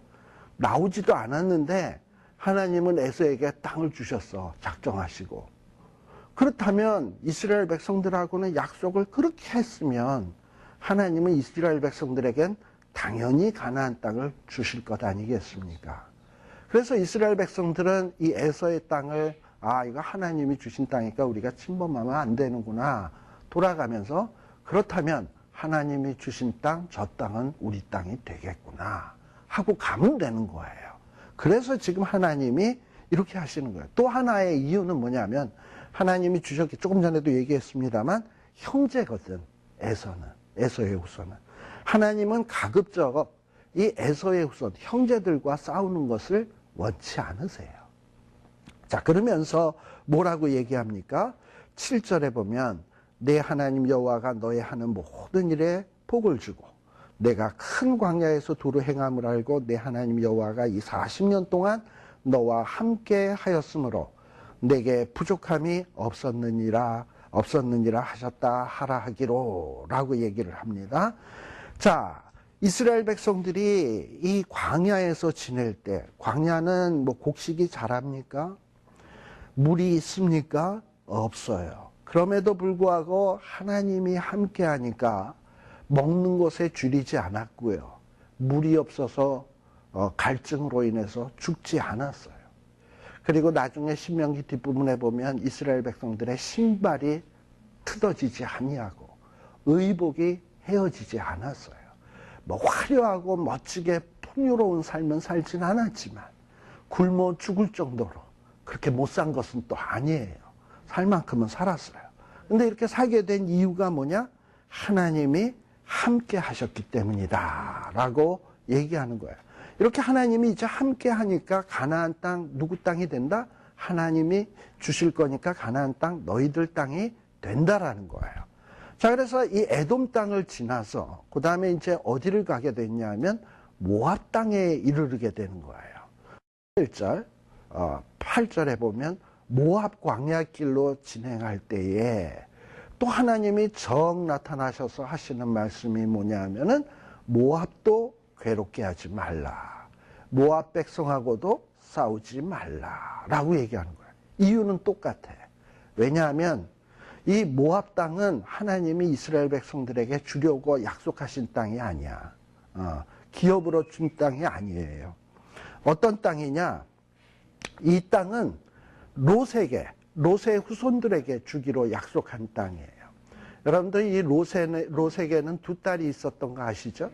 나오지도 않았는데 하나님은 에서에게 땅을 주셨어. 작정하시고. 그렇다면 이스라엘 백성들하고는 약속을 그렇게 했으면 하나님은 이스라엘 백성들에겐 당연히 가나안 땅을 주실 것 아니겠습니까? 그래서 이스라엘 백성들은 이 에서의 땅을 이거 하나님이 주신 땅이니까 우리가 침범하면 안 되는구나 돌아가면서 그렇다면 하나님이 주신 땅, 저 땅은 우리 땅이 되겠구나 하고 가면 되는 거예요. 그래서 지금 하나님이 이렇게 하시는 거예요. 또 하나의 이유는 뭐냐면 하나님이 주셨기 조금 전에도 얘기했습니다만 형제거든. 에서의 후손은 하나님은 가급적 이 에서의 후손 형제들과 싸우는 것을 원치 않으세요. 자, 그러면서 뭐라고 얘기합니까? 7절에 보면 내 하나님 여호와가 너의 하는 모든 일에 복을 주고 내가 큰 광야에서 도로 행함을 알고 내 하나님 여호와가 이 40년 동안 너와 함께 하였으므로 내게 부족함이 없었느니라 하셨다 하라 하기로 라고 얘기를 합니다. 자, 이스라엘 백성들이 이 광야에서 지낼 때 광야는 뭐 곡식이 자랍니까? 물이 있습니까? 없어요. 그럼에도 불구하고 하나님이 함께 하니까 먹는 것에 줄이지 않았고요. 물이 없어서 갈증으로 인해서 죽지 않았어요. 그리고 나중에 신명기 뒷부분에 보면 이스라엘 백성들의 신발이 틀어지지 아니하고 의복이 헤어지지 않았어요. 뭐 화려하고 멋지게 풍요로운 삶은 살진 않았지만 굶어 죽을 정도로 그렇게 못 산 것은 또 아니에요. 살 만큼은 살았어요. 근데 이렇게 살게 된 이유가 뭐냐? 하나님이 함께 하셨기 때문이다 라고 얘기하는 거예요. 이렇게 하나님이 이제 함께 하니까 가나안 땅 누구 땅이 된다? 하나님이 주실 거니까 가나안 땅 너희들 땅이 된다라는 거예요. 자, 그래서 이 에돔 땅을 지나서 그 다음에 이제 어디를 가게 됐냐면 모압 땅에 이르게 되는 거예요. 8절에 보면 모압 광야길로 진행할 때에 또 하나님이 정 나타나셔서 하시는 말씀이 뭐냐 하면은 모압도 괴롭게 하지 말라. 모압 백성하고도 싸우지 말라라고 얘기하는 거예요. 이유는 똑같아. 왜냐하면 이 모압 땅은 하나님이 이스라엘 백성들에게 주려고 약속하신 땅이 아니야. 기업으로 준 땅이 아니에요. 어떤 땅이냐? 이 땅은 롯의 후손들에게 주기로 약속한 땅이에요. 여러분들 이 롯에게는 두 딸이 있었던 거 아시죠?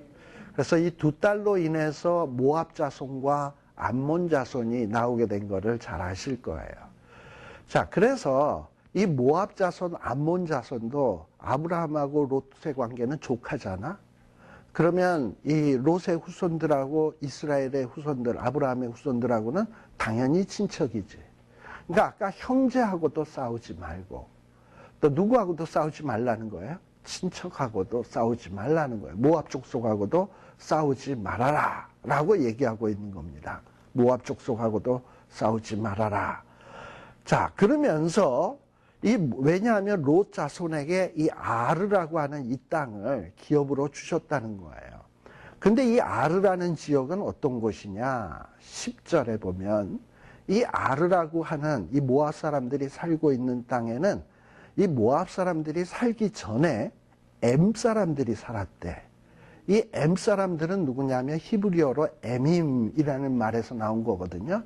그래서 이 두 딸로 인해서 모압 자손과 암몬 자손이 나오게 된 거를 잘 아실 거예요. 자, 그래서 이 모압 자손, 암몬 자손도 아브라함하고 롯의 관계는 조카잖아. 그러면 이 롯의 후손들하고 이스라엘의 후손들, 아브라함의 후손들하고는 당연히 친척이지. 그러니까 아까 형제하고도 싸우지 말고 또 누구하고도 싸우지 말라는 거예요. 친척하고도 싸우지 말라는 거예요. 모압 족속하고도 싸우지 말아라 라고 얘기하고 있는 겁니다. 모압 족속하고도 싸우지 말아라. 자, 그러면서 왜냐하면 롯 자손에게 이 아르라고 하는 이 땅을 기업으로 주셨다는 거예요. 근데 이 아르라는 지역은 어떤 곳이냐? 10절에 보면 이 아르라고 하는 이 모압 사람들이 살고 있는 땅에는 이 모압 사람들이 살기 전에 엠 사람들이 살았대. 이 엠 사람들은 누구냐면 히브리어로 에밈이라는 말에서 나온 거거든요.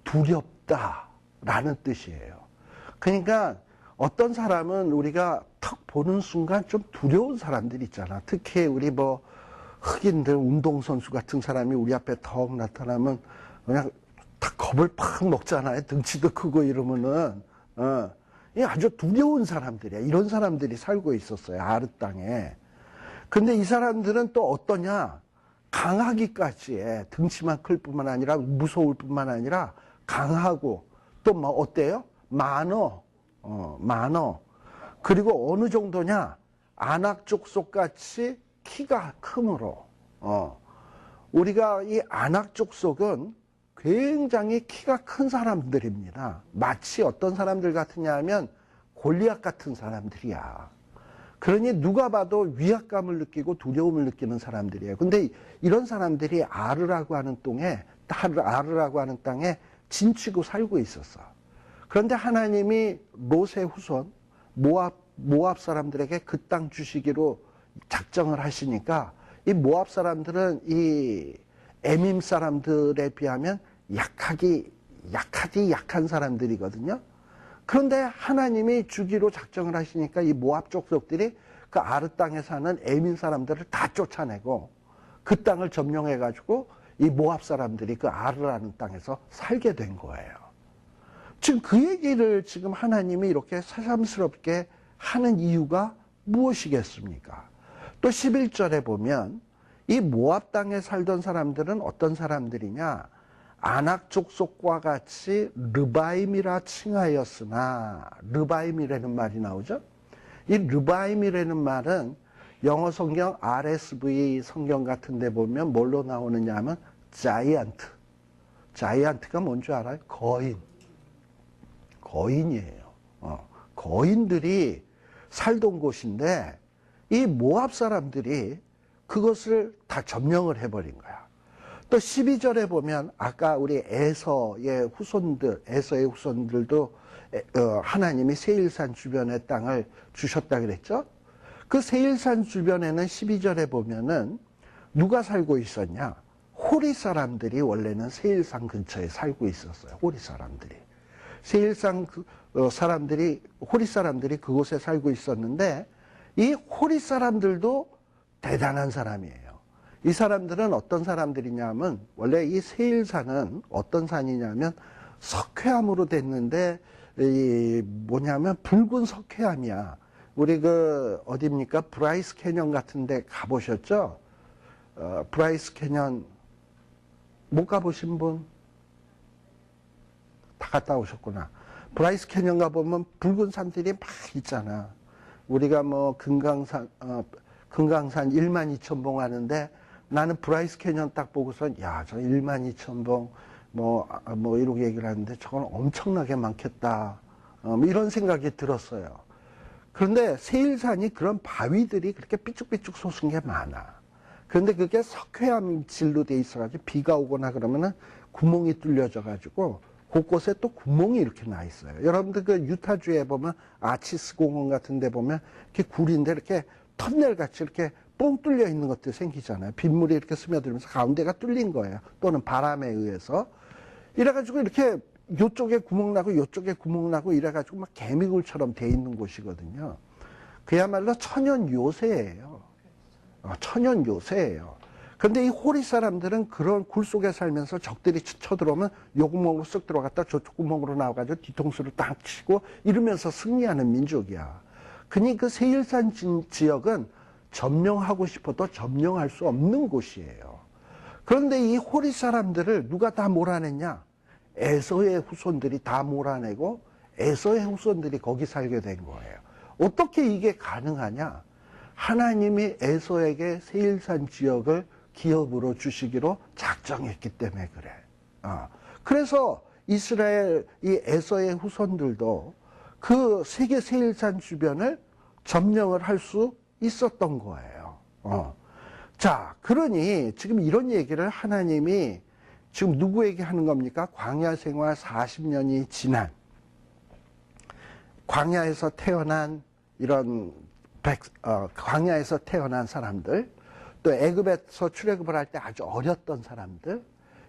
두렵다라는 뜻이에요. 그러니까 어떤 사람은 우리가 턱 보는 순간 좀 두려운 사람들 있잖아. 특히 우리 뭐 흑인들 운동선수 같은 사람이 우리 앞에 턱 나타나면 그냥 다 겁을 팍 먹잖아요. 등치도 크고 이러면은 아주 두려운 사람들이야. 이런 사람들이 살고 있었어요. 아르 땅에. 근데 이 사람들은 또 어떠냐? 강하기까지 해. 등치만 클 뿐만 아니라 무서울 뿐만 아니라 강하고 또 뭐 어때요? 많어. 그리고 어느 정도냐? 아낙 족속같이 키가 크므로. 우리가 이 아낙 족속은 굉장히 키가 큰 사람들입니다. 마치 어떤 사람들 같으냐 하면 골리앗 같은 사람들이야. 그러니 누가 봐도 위압감을 느끼고 두려움을 느끼는 사람들이에요. 근데 이런 사람들이 아르라고 하는 땅에 진치고 살고 있었어. 그런데 하나님이 롯의 후손 모압 사람들에게 그 땅 주시기로 작정을 하시니까 이 모압 사람들은 이 에밈 사람들에 비하면 약한 사람들이거든요. 그런데 하나님이 주기로 작정을 하시니까 이 모압 족속들이 그 아르 땅에 사는 에민 사람들을 다 쫓아내고 그 땅을 점령해가지고 이 모압 사람들이 그 아르라는 땅에서 살게 된 거예요. 지금 그 얘기를 지금 하나님이 이렇게 새삼스럽게 하는 이유가 무엇이겠습니까? 또 11절에 보면 이 모압 땅에 살던 사람들은 어떤 사람들이냐? 아낙 족속과 같이 르바임이라 칭하였으나, 르바임이라는 말이 나오죠. 이 르바임이라는 말은 영어 성경 RSV 성경 같은 데 보면 뭘로 나오느냐 하면 자이언트. 자이언트가 뭔지 알아요? 거인이에요. 거인들이 살던 곳인데 이 모압 사람들이 그것을 다 점령을 해버린 거야. 또 12절에 보면 아까 우리 에서의 후손들도 하나님이 세일산 주변의 땅을 주셨다 그랬죠. 그 세일산 주변에는 12절에 보면은 누가 살고 있었냐? 호리 사람들이 원래는 세일산 근처에 살고 있었어요. 호리 사람들이. 세일산 호리 사람들이 그곳에 살고 있었는데 이 호리 사람들도 대단한 사람이에요. 이 사람들은 어떤 사람들이냐면 원래 이 세일산은 어떤 산이냐면 석회암으로 됐는데 뭐냐면 붉은 석회암이야. 우리 어디입니까? 브라이스 캐년 같은 데 가보셨죠? 브라이스 캐년 못 가보신 분? 다 갔다 오셨구나. 브라이스 캐년 가보면 붉은 산들이 막 있잖아. 우리가 뭐 금강산 12,000봉 하는데 나는 브라이스 캐년 딱 보고서 저 12,000봉 뭐 이렇게 얘기를 하는데 저건 엄청나게 많겠다. 이런 생각이 들었어요. 그런데 세일산이 그런 바위들이 그렇게 삐쭉삐쭉 솟은 게 많아. 그런데 그게 석회암 질로 돼 있어가지고 비가 오거나 그러면은 구멍이 뚫려져 가지고 곳곳에 또 구멍이 이렇게 나 있어요. 여러분들 그 유타주에 보면 아치스 공원 같은 데 보면 이렇게 굴인데 이렇게 터널 같이 이렇게 뻥 뚫려 있는 것들이 생기잖아요. 빗물이 이렇게 스며들면서 가운데가 뚫린 거예요. 또는 바람에 의해서. 이래가지고 이렇게 요쪽에 구멍 나고 요쪽에 구멍 나고 이래가지고 막 개미굴처럼 돼 있는 곳이거든요. 그야말로 천연 요새예요. 천연 요새예요. 근데 이 호리 사람들은 그런 굴 속에 살면서 적들이 쳐들어오면 요 구멍으로 쓱 들어갔다 저쪽 구멍으로 나와가지고 뒤통수를 딱 치고 이러면서 승리하는 민족이야. 그니 그 세일산 지역은 점령하고 싶어도 점령할 수 없는 곳이에요. 그런데 이 호리 사람들을 누가 다 몰아냈냐? 에서의 후손들이 다 몰아내고 에서의 후손들이 거기 살게 된 거예요. 어떻게 이게 가능하냐? 하나님이 에서에게 세일산 지역을 기업으로 주시기로 작정했기 때문에 그래. 그래서 이스라엘 이 에서의 후손들도 그 세계 세일산 주변을 점령을 할 수 있었던 거예요. 자, 그러니 지금 이런 얘기를 하나님이 지금 누구에게 하는 겁니까? 광야 생활 40년이 지난, 광야에서 태어난 광야에서 태어난 사람들, 또 애굽에서 출애굽을 할 때 아주 어렸던 사람들,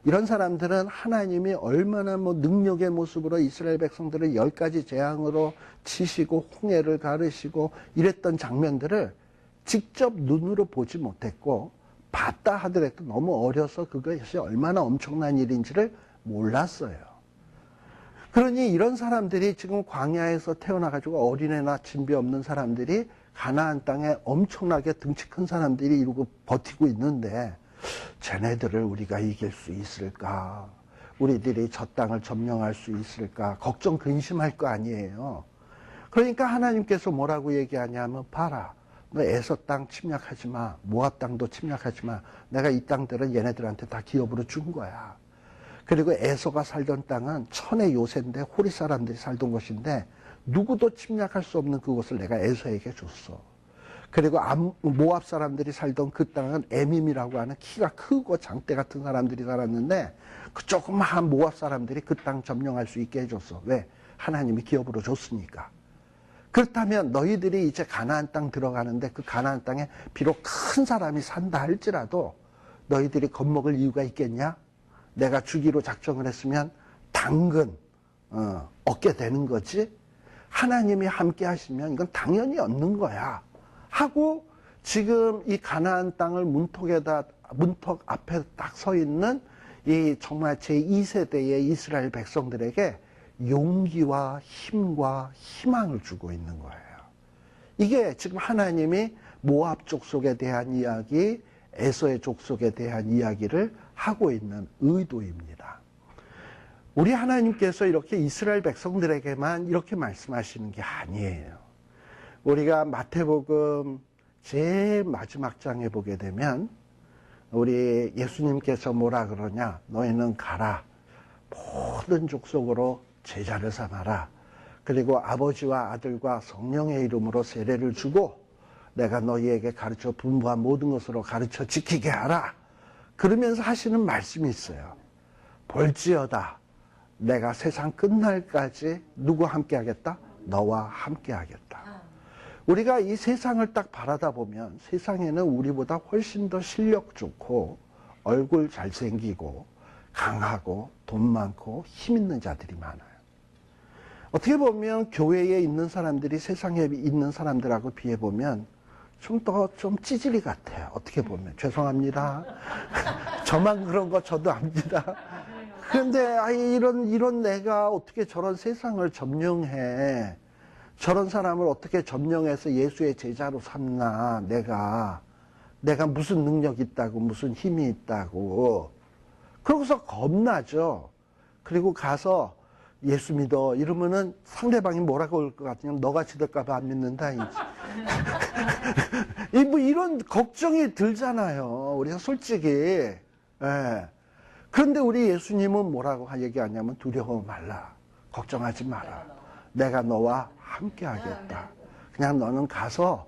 이런 사람들은 하나님이 얼마나 능력의 모습으로 이스라엘 백성들을 10가지 재앙으로 치시고 홍해를 가르시고 이랬던 장면들을 직접 눈으로 보지 못했고, 봤다 하더라도 너무 어려서 그것이 얼마나 엄청난 일인지를 몰랐어요. 그러니 이런 사람들이 지금 광야에서 태어나가지고 어린애나 진비 없는 사람들이 가나안 땅에 엄청나게 등치 큰 사람들이 이러고 버티고 있는데, 쟤네들을 우리가 이길 수 있을까? 우리들이 저 땅을 점령할 수 있을까? 걱정 근심할 거 아니에요. 그러니까 하나님께서 뭐라고 얘기하냐면, 봐라, 너 에서 땅 침략하지 마, 모압 땅도 침략하지 마. 내가 이 땅들은 얘네들한테 다 기업으로 준 거야. 그리고 에서가 살던 땅은 천의 요새인데 호리 사람들이 살던 곳인데 누구도 침략할 수 없는 그곳을 내가 에서에게 줬어. 그리고 모압 사람들이 살던 그 땅은 에밈이라고 하는 키가 크고 장대 같은 사람들이 살았는데, 그 조그마한 모압 사람들이 그 땅 점령할 수 있게 해줬어. 왜? 하나님이 기업으로 줬으니까. 그렇다면 너희들이 이제 가나안 땅 들어가는데, 그 가나안 땅에 비록 큰 사람이 산다 할지라도 너희들이 겁먹을 이유가 있겠냐? 내가 주기로 작정을 했으면 당근 얻게 되는 거지. 하나님이 함께 하시면 이건 당연히 얻는 거야 하고, 지금 이 가나안 땅을 문턱 앞에 딱 서 있는 이 정말 제2세대의 이스라엘 백성들에게 용기와 힘과 희망을 주고 있는 거예요. 이게 지금 하나님이 모압 족속에 대한 이야기, 에서의 족속에 대한 이야기를 하고 있는 의도입니다. 우리 하나님께서 이렇게 이스라엘 백성들에게만 이렇게 말씀하시는 게 아니에요. 우리가 마태복음 제일 마지막 장에 보게 되면 우리 예수님께서 뭐라 그러냐? 너희는 가라. 모든 족속으로 제자를 삼아라. 그리고 아버지와 아들과 성령의 이름으로 세례를 주고 내가 너희에게 가르쳐 분부한 모든 것으로 가르쳐 지키게 하라. 그러면서 하시는 말씀이 있어요. 볼지어다. 내가 세상 끝날까지 누구와 함께 하겠다? 너와 함께 하겠다. 우리가 이 세상을 딱 바라다 보면 세상에는 우리보다 훨씬 더 실력 좋고 얼굴 잘생기고 강하고 돈 많고 힘 있는 자들이 많아요. 어떻게 보면 교회에 있는 사람들이 세상에 있는 사람들하고 비해보면 좀 찌질이 같아요. 어떻게 보면. 죄송합니다. 저만 그런 거 저도 압니다. 그런데 이런 내가 어떻게 저런 세상을 점령해. 저런 사람을 어떻게 점령해서 예수의 제자로 삼나. 내가 무슨 능력이 있다고, 무슨 힘이 있다고. 그러고서 겁나죠. 그리고 가서 예수 믿어 이러면은 상대방이 뭐라고 할 것 같으냐면 너같이 될까봐 안 믿는다. 뭐 이런 걱정이 들잖아요. 우리가 솔직히. 예. 그런데 우리 예수님은 뭐라고 얘기하냐면 두려워 말라. 걱정하지 마라. 내가 너와 함께 하겠다. 그냥 너는 가서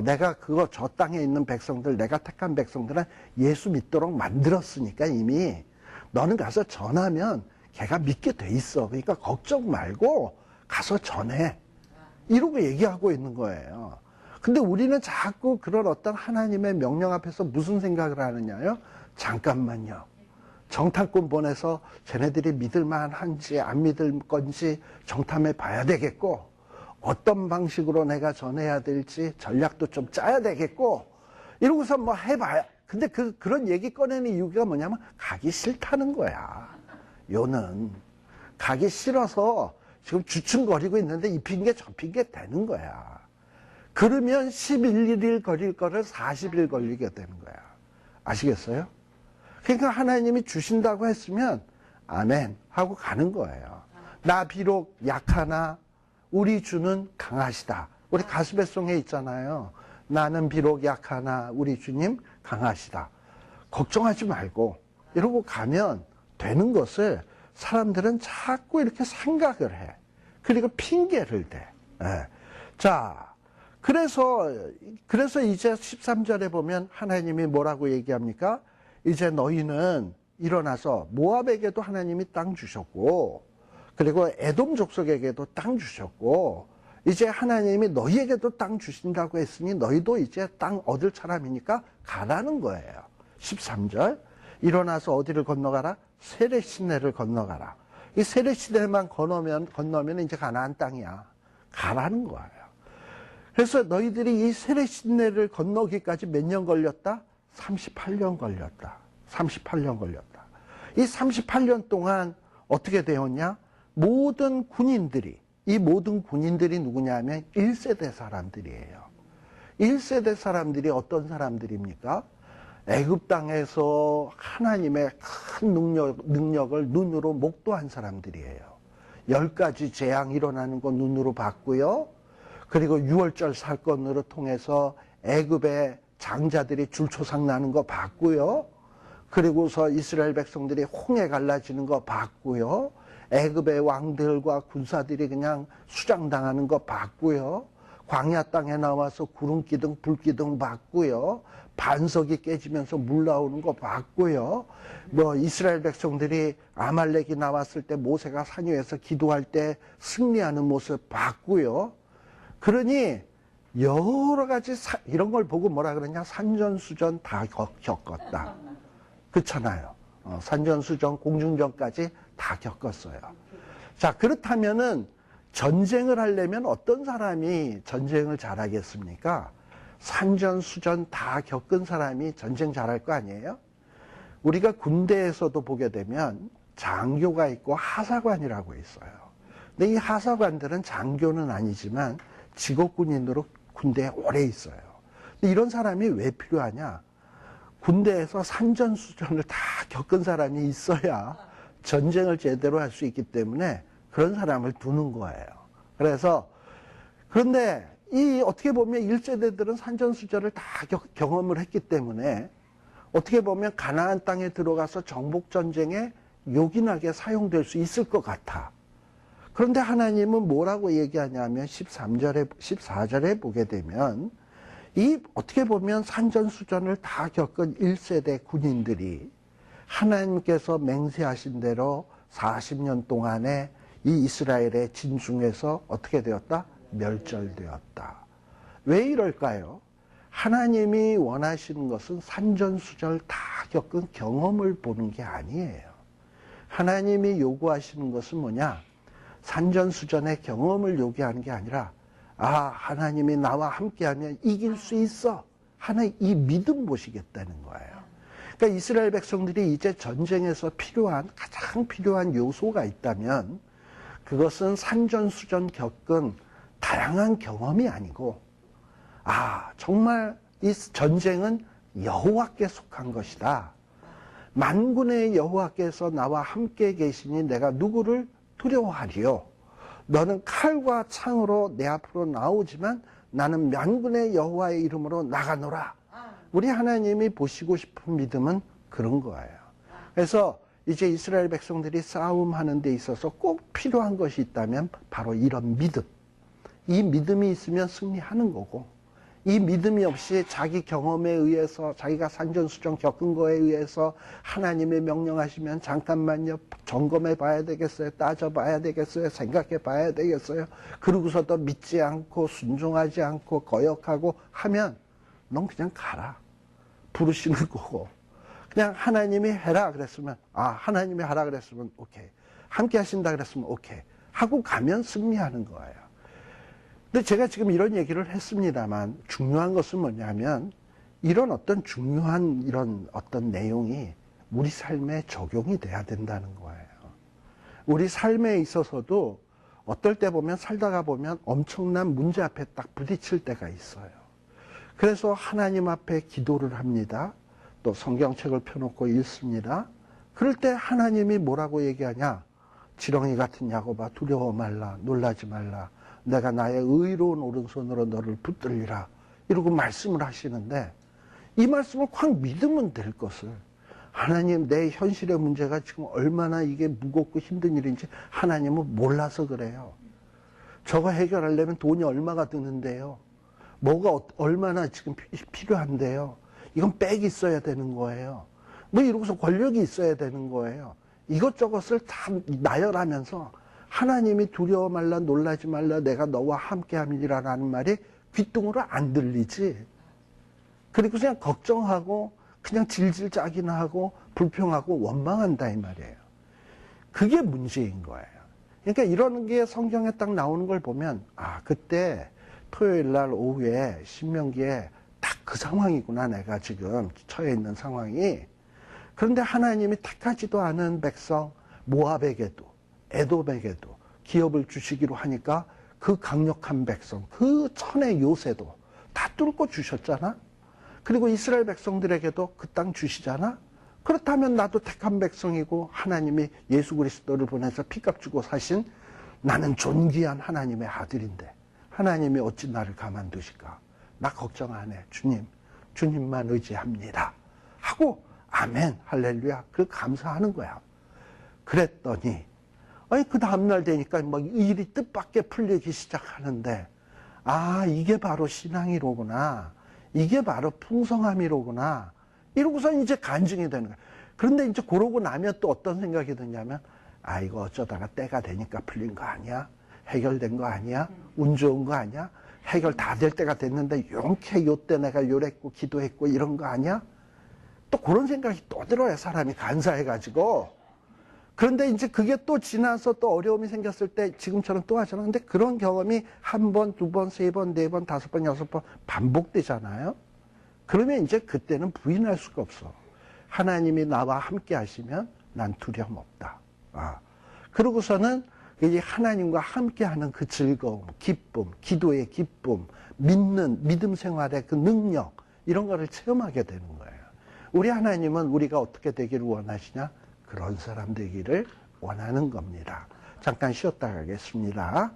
내가 저 땅에 있는 백성들, 내가 택한 백성들은 예수 믿도록 만들었으니까 이미 너는 가서 전하면 걔가 믿게 돼 있어. 그러니까 걱정 말고 가서 전해. 이러고 얘기하고 있는 거예요. 근데 우리는 자꾸 그런 어떤 하나님의 명령 앞에서 무슨 생각을 하느냐요? 잠깐만요. 정탐꾼 보내서 쟤네들이 믿을 만한지 안 믿을 건지 정탐해 봐야 되겠고, 어떤 방식으로 내가 전해야 될지 전략도 좀 짜야 되겠고, 이러고서 뭐 해봐야. 근데 그런 얘기 꺼내는 이유가 뭐냐면 가기 싫다는 거야. 요는 가기 싫어서 지금 주춤거리고 있는데 이 핑계 저 핑계 되는 거야. 그러면 11일 걸릴 거를 40일 걸리게 되는 거야. 아시겠어요? 그러니까 하나님이 주신다고 했으면 아멘 하고 가는 거예요. 나 비록 약하나 우리 주는 강하시다. 우리 가스배송에 있잖아요. 나는 비록 약하나 우리 주님 강하시다. 걱정하지 말고 이러고 가면 되는 것을 사람들은 자꾸 이렇게 생각을 해. 그리고 핑계를 대. 예. 자, 그래서 이제 13절에 보면 하나님이 뭐라고 얘기합니까? 이제 너희는 일어나서 모압에게도 하나님이 땅 주셨고, 그리고 에돔 족속에게도 땅 주셨고, 이제 하나님이 너희에게도 땅 주신다고 했으니 너희도 이제 땅 얻을 사람이니까 가라는 거예요. 13절. 일어나서 어디를 건너가라? 세례 시내를 건너가라. 이 세례 시내만 건너면 이제 가나안 땅이야. 가라는 거예요. 그래서 너희들이 이 세례 시내를 건너기까지 몇 년 걸렸다? 38년 걸렸다. 38년 걸렸다. 이 38년 동안 어떻게 되었냐? 모든 군인들이, 이 모든 군인들이 누구냐면 1세대 사람들이에요. 1세대 사람들이 어떤 사람들입니까? 애굽 땅에서 하나님의 큰 능력을 눈으로 목도한 사람들이에요. 10가지 재앙 일어나는 거 눈으로 봤고요. 그리고 6월절 사건으로 통해서 애굽의 장자들이 줄초상 나는 거 봤고요. 그리고서 이스라엘 백성들이 홍해 갈라지는 거 봤고요. 애굽의 왕들과 군사들이 그냥 수장당하는 거 봤고요. 광야 땅에 나와서 구름기둥 불기둥 봤고요. 반석이 깨지면서 물 나오는 거 봤고요. 뭐 이스라엘 백성들이 아말렉이 나왔을 때 모세가 산 위에서 기도할 때 승리하는 모습 봤고요. 그러니 여러 가지 이런 걸 보고 뭐라 그러냐? 산전수전 다 겪었다. 그렇잖아요. 산전수전 공중전까지 다 겪었어요. 자, 그렇다면은 전쟁을 하려면 어떤 사람이 전쟁을 잘하겠습니까? 산전수전 다 겪은 사람이 전쟁 잘할 거 아니에요? 우리가 군대에서도 보게 되면 장교가 있고 하사관이라고 있어요. 근데 이 하사관들은 장교는 아니지만 직업군인으로 군대에 오래 있어요. 근데 이런 사람이 왜 필요하냐? 군대에서 산전수전을 다 겪은 사람이 있어야 전쟁을 제대로 할 수 있기 때문에 그런 사람을 두는 거예요. 그런데 어떻게 보면 1세대들은 산전수전을 다 경험을 했기 때문에 어떻게 보면 가나안 땅에 들어가서 정복전쟁에 요긴하게 사용될 수 있을 것 같아. 그런데 하나님은 뭐라고 얘기하냐면 14절에 보게 되면 어떻게 보면 산전수전을 다 겪은 1세대 군인들이 하나님께서 맹세하신 대로 40년 동안에 이 이스라엘의 진중에서 어떻게 되었다? 멸절되었다. 왜 이럴까요? 하나님이 원하시는 것은 산전수전을 다 겪은 경험을 보는 게 아니에요. 하나님이 요구하시는 것은 뭐냐? 산전수전의 경험을 요구하는 게 아니라 하나님이 나와 함께하면 이길 수 있어 하는 이 믿음 보시겠다는 거예요. 그러니까 이스라엘 백성들이 이제 전쟁에서 가장 필요한 요소가 있다면 그것은 산전수전 겪은 다양한 경험이 아니고 정말 이 전쟁은 여호와께 속한 것이다. 만군의 여호와께서 나와 함께 계시니 내가 누구를 두려워하리요. 너는 칼과 창으로 내 앞으로 나오지만 나는 만군의 여호와의 이름으로 나가노라. 우리 하나님이 보시고 싶은 믿음은 그런 거예요. 그래서 이제 이스라엘 백성들이 싸움하는 데 있어서 꼭 필요한 것이 있다면 바로 이런 믿음. 이 믿음이 있으면 승리하는 거고, 이 믿음이 없이 자기 경험에 의해서 자기가 산전수전 겪은 거에 의해서 하나님의 명령하시면 잠깐만요 점검해 봐야 되겠어요, 따져 봐야 되겠어요, 생각해 봐야 되겠어요, 그러고서도 믿지 않고 순종하지 않고 거역하고 하면 넌 그냥 가라. 부르시는 거고, 그냥 하나님이 해라 그랬으면 하나님이 하라 그랬으면 오케이, 함께 하신다 그랬으면 오케이 하고 가면 승리하는 거예요. 근데 제가 지금 이런 얘기를 했습니다만 중요한 것은 뭐냐면 이런 어떤 중요한 이런 어떤 내용이 우리 삶에 적용이 돼야 된다는 거예요. 우리 삶에 있어서도 어떨 때 보면 살다가 보면 엄청난 문제 앞에 딱 부딪힐 때가 있어요. 그래서 하나님 앞에 기도를 합니다. 또 성경책을 펴놓고 읽습니다. 그럴 때 하나님이 뭐라고 얘기하냐? 지렁이 같은 야곱아 두려워 말라, 놀라지 말라. 내가 나의 의로운 오른손으로 너를 붙들리라. 이러고 말씀을 하시는데 이 말씀을 확 믿으면 될 것을, 하나님 내 현실의 문제가 지금 얼마나 이게 무겁고 힘든 일인지 하나님은 몰라서 그래요. 저거 해결하려면 돈이 얼마가 드는데요. 뭐가 얼마나 지금 필요한데요. 이건 백이 있어야 되는 거예요. 뭐 이러고서 권력이 있어야 되는 거예요. 이것저것을 다 나열하면서 하나님이 두려워 말라 놀라지 말라 내가 너와 함께함이라는 말이 귓등으로 안 들리지. 그리고 그냥 걱정하고 그냥 질질 짜기나 하고 불평하고 원망한다 이 말이에요. 그게 문제인 거예요. 그러니까 이런 게 성경에 딱 나오는 걸 보면 아 그때 토요일 날 오후에 신명기에 딱 그 상황이구나 내가 지금 처해 있는 상황이. 그런데 하나님이 택하지도 않은 백성 모압에게도 에돔에게도 기업을 주시기로 하니까 그 강력한 백성 그 천의 요새도 다 뚫고 주셨잖아. 그리고 이스라엘 백성들에게도 그 땅 주시잖아. 그렇다면 나도 택한 백성이고 하나님이 예수 그리스도를 보내서 피값 주고 사신 나는 존귀한 하나님의 아들인데 하나님이 어찌 나를 가만두실까. 나 걱정 안 해. 주님만 의지합니다. 하고 아멘 할렐루야 그 감사하는 거야. 그랬더니 아니 그 다음날 되니까 막 일이 뜻밖의 풀리기 시작하는데 아 이게 바로 신앙이로구나. 이게 바로 풍성함이로구나. 이러고서 이제 간증이 되는 거야. 그런데 이제 그러고 나면 또 어떤 생각이 드냐면 아 이거 어쩌다가 때가 되니까 풀린 거 아니야? 해결된 거 아니야? 운 좋은 거 아니야? 해결 다 될 때가 됐는데 이렇게 요때 내가 요랬고 기도했고 이런 거 아니야? 또 그런 생각이 또 들어요. 사람이 간사해가지고. 그런데 이제 그게 또 지나서 또 어려움이 생겼을 때 지금처럼 또 하잖아. 근데 그런 경험이 한 번, 두 번, 세 번, 네 번, 다섯 번, 여섯 번 반복되잖아요. 그러면 이제 그때는 부인할 수가 없어. 하나님이 나와 함께 하시면 난 두려움 없다. 그러고서는 이제 하나님과 함께 하는 그 즐거움, 기쁨, 기도의 기쁨, 믿음 생활의 그 능력, 이런 거를 체험하게 되는 거예요. 우리 하나님은 우리가 어떻게 되기를 원하시냐? 그런 사람 되기를 원하는 겁니다. 잠깐 쉬었다 가겠습니다.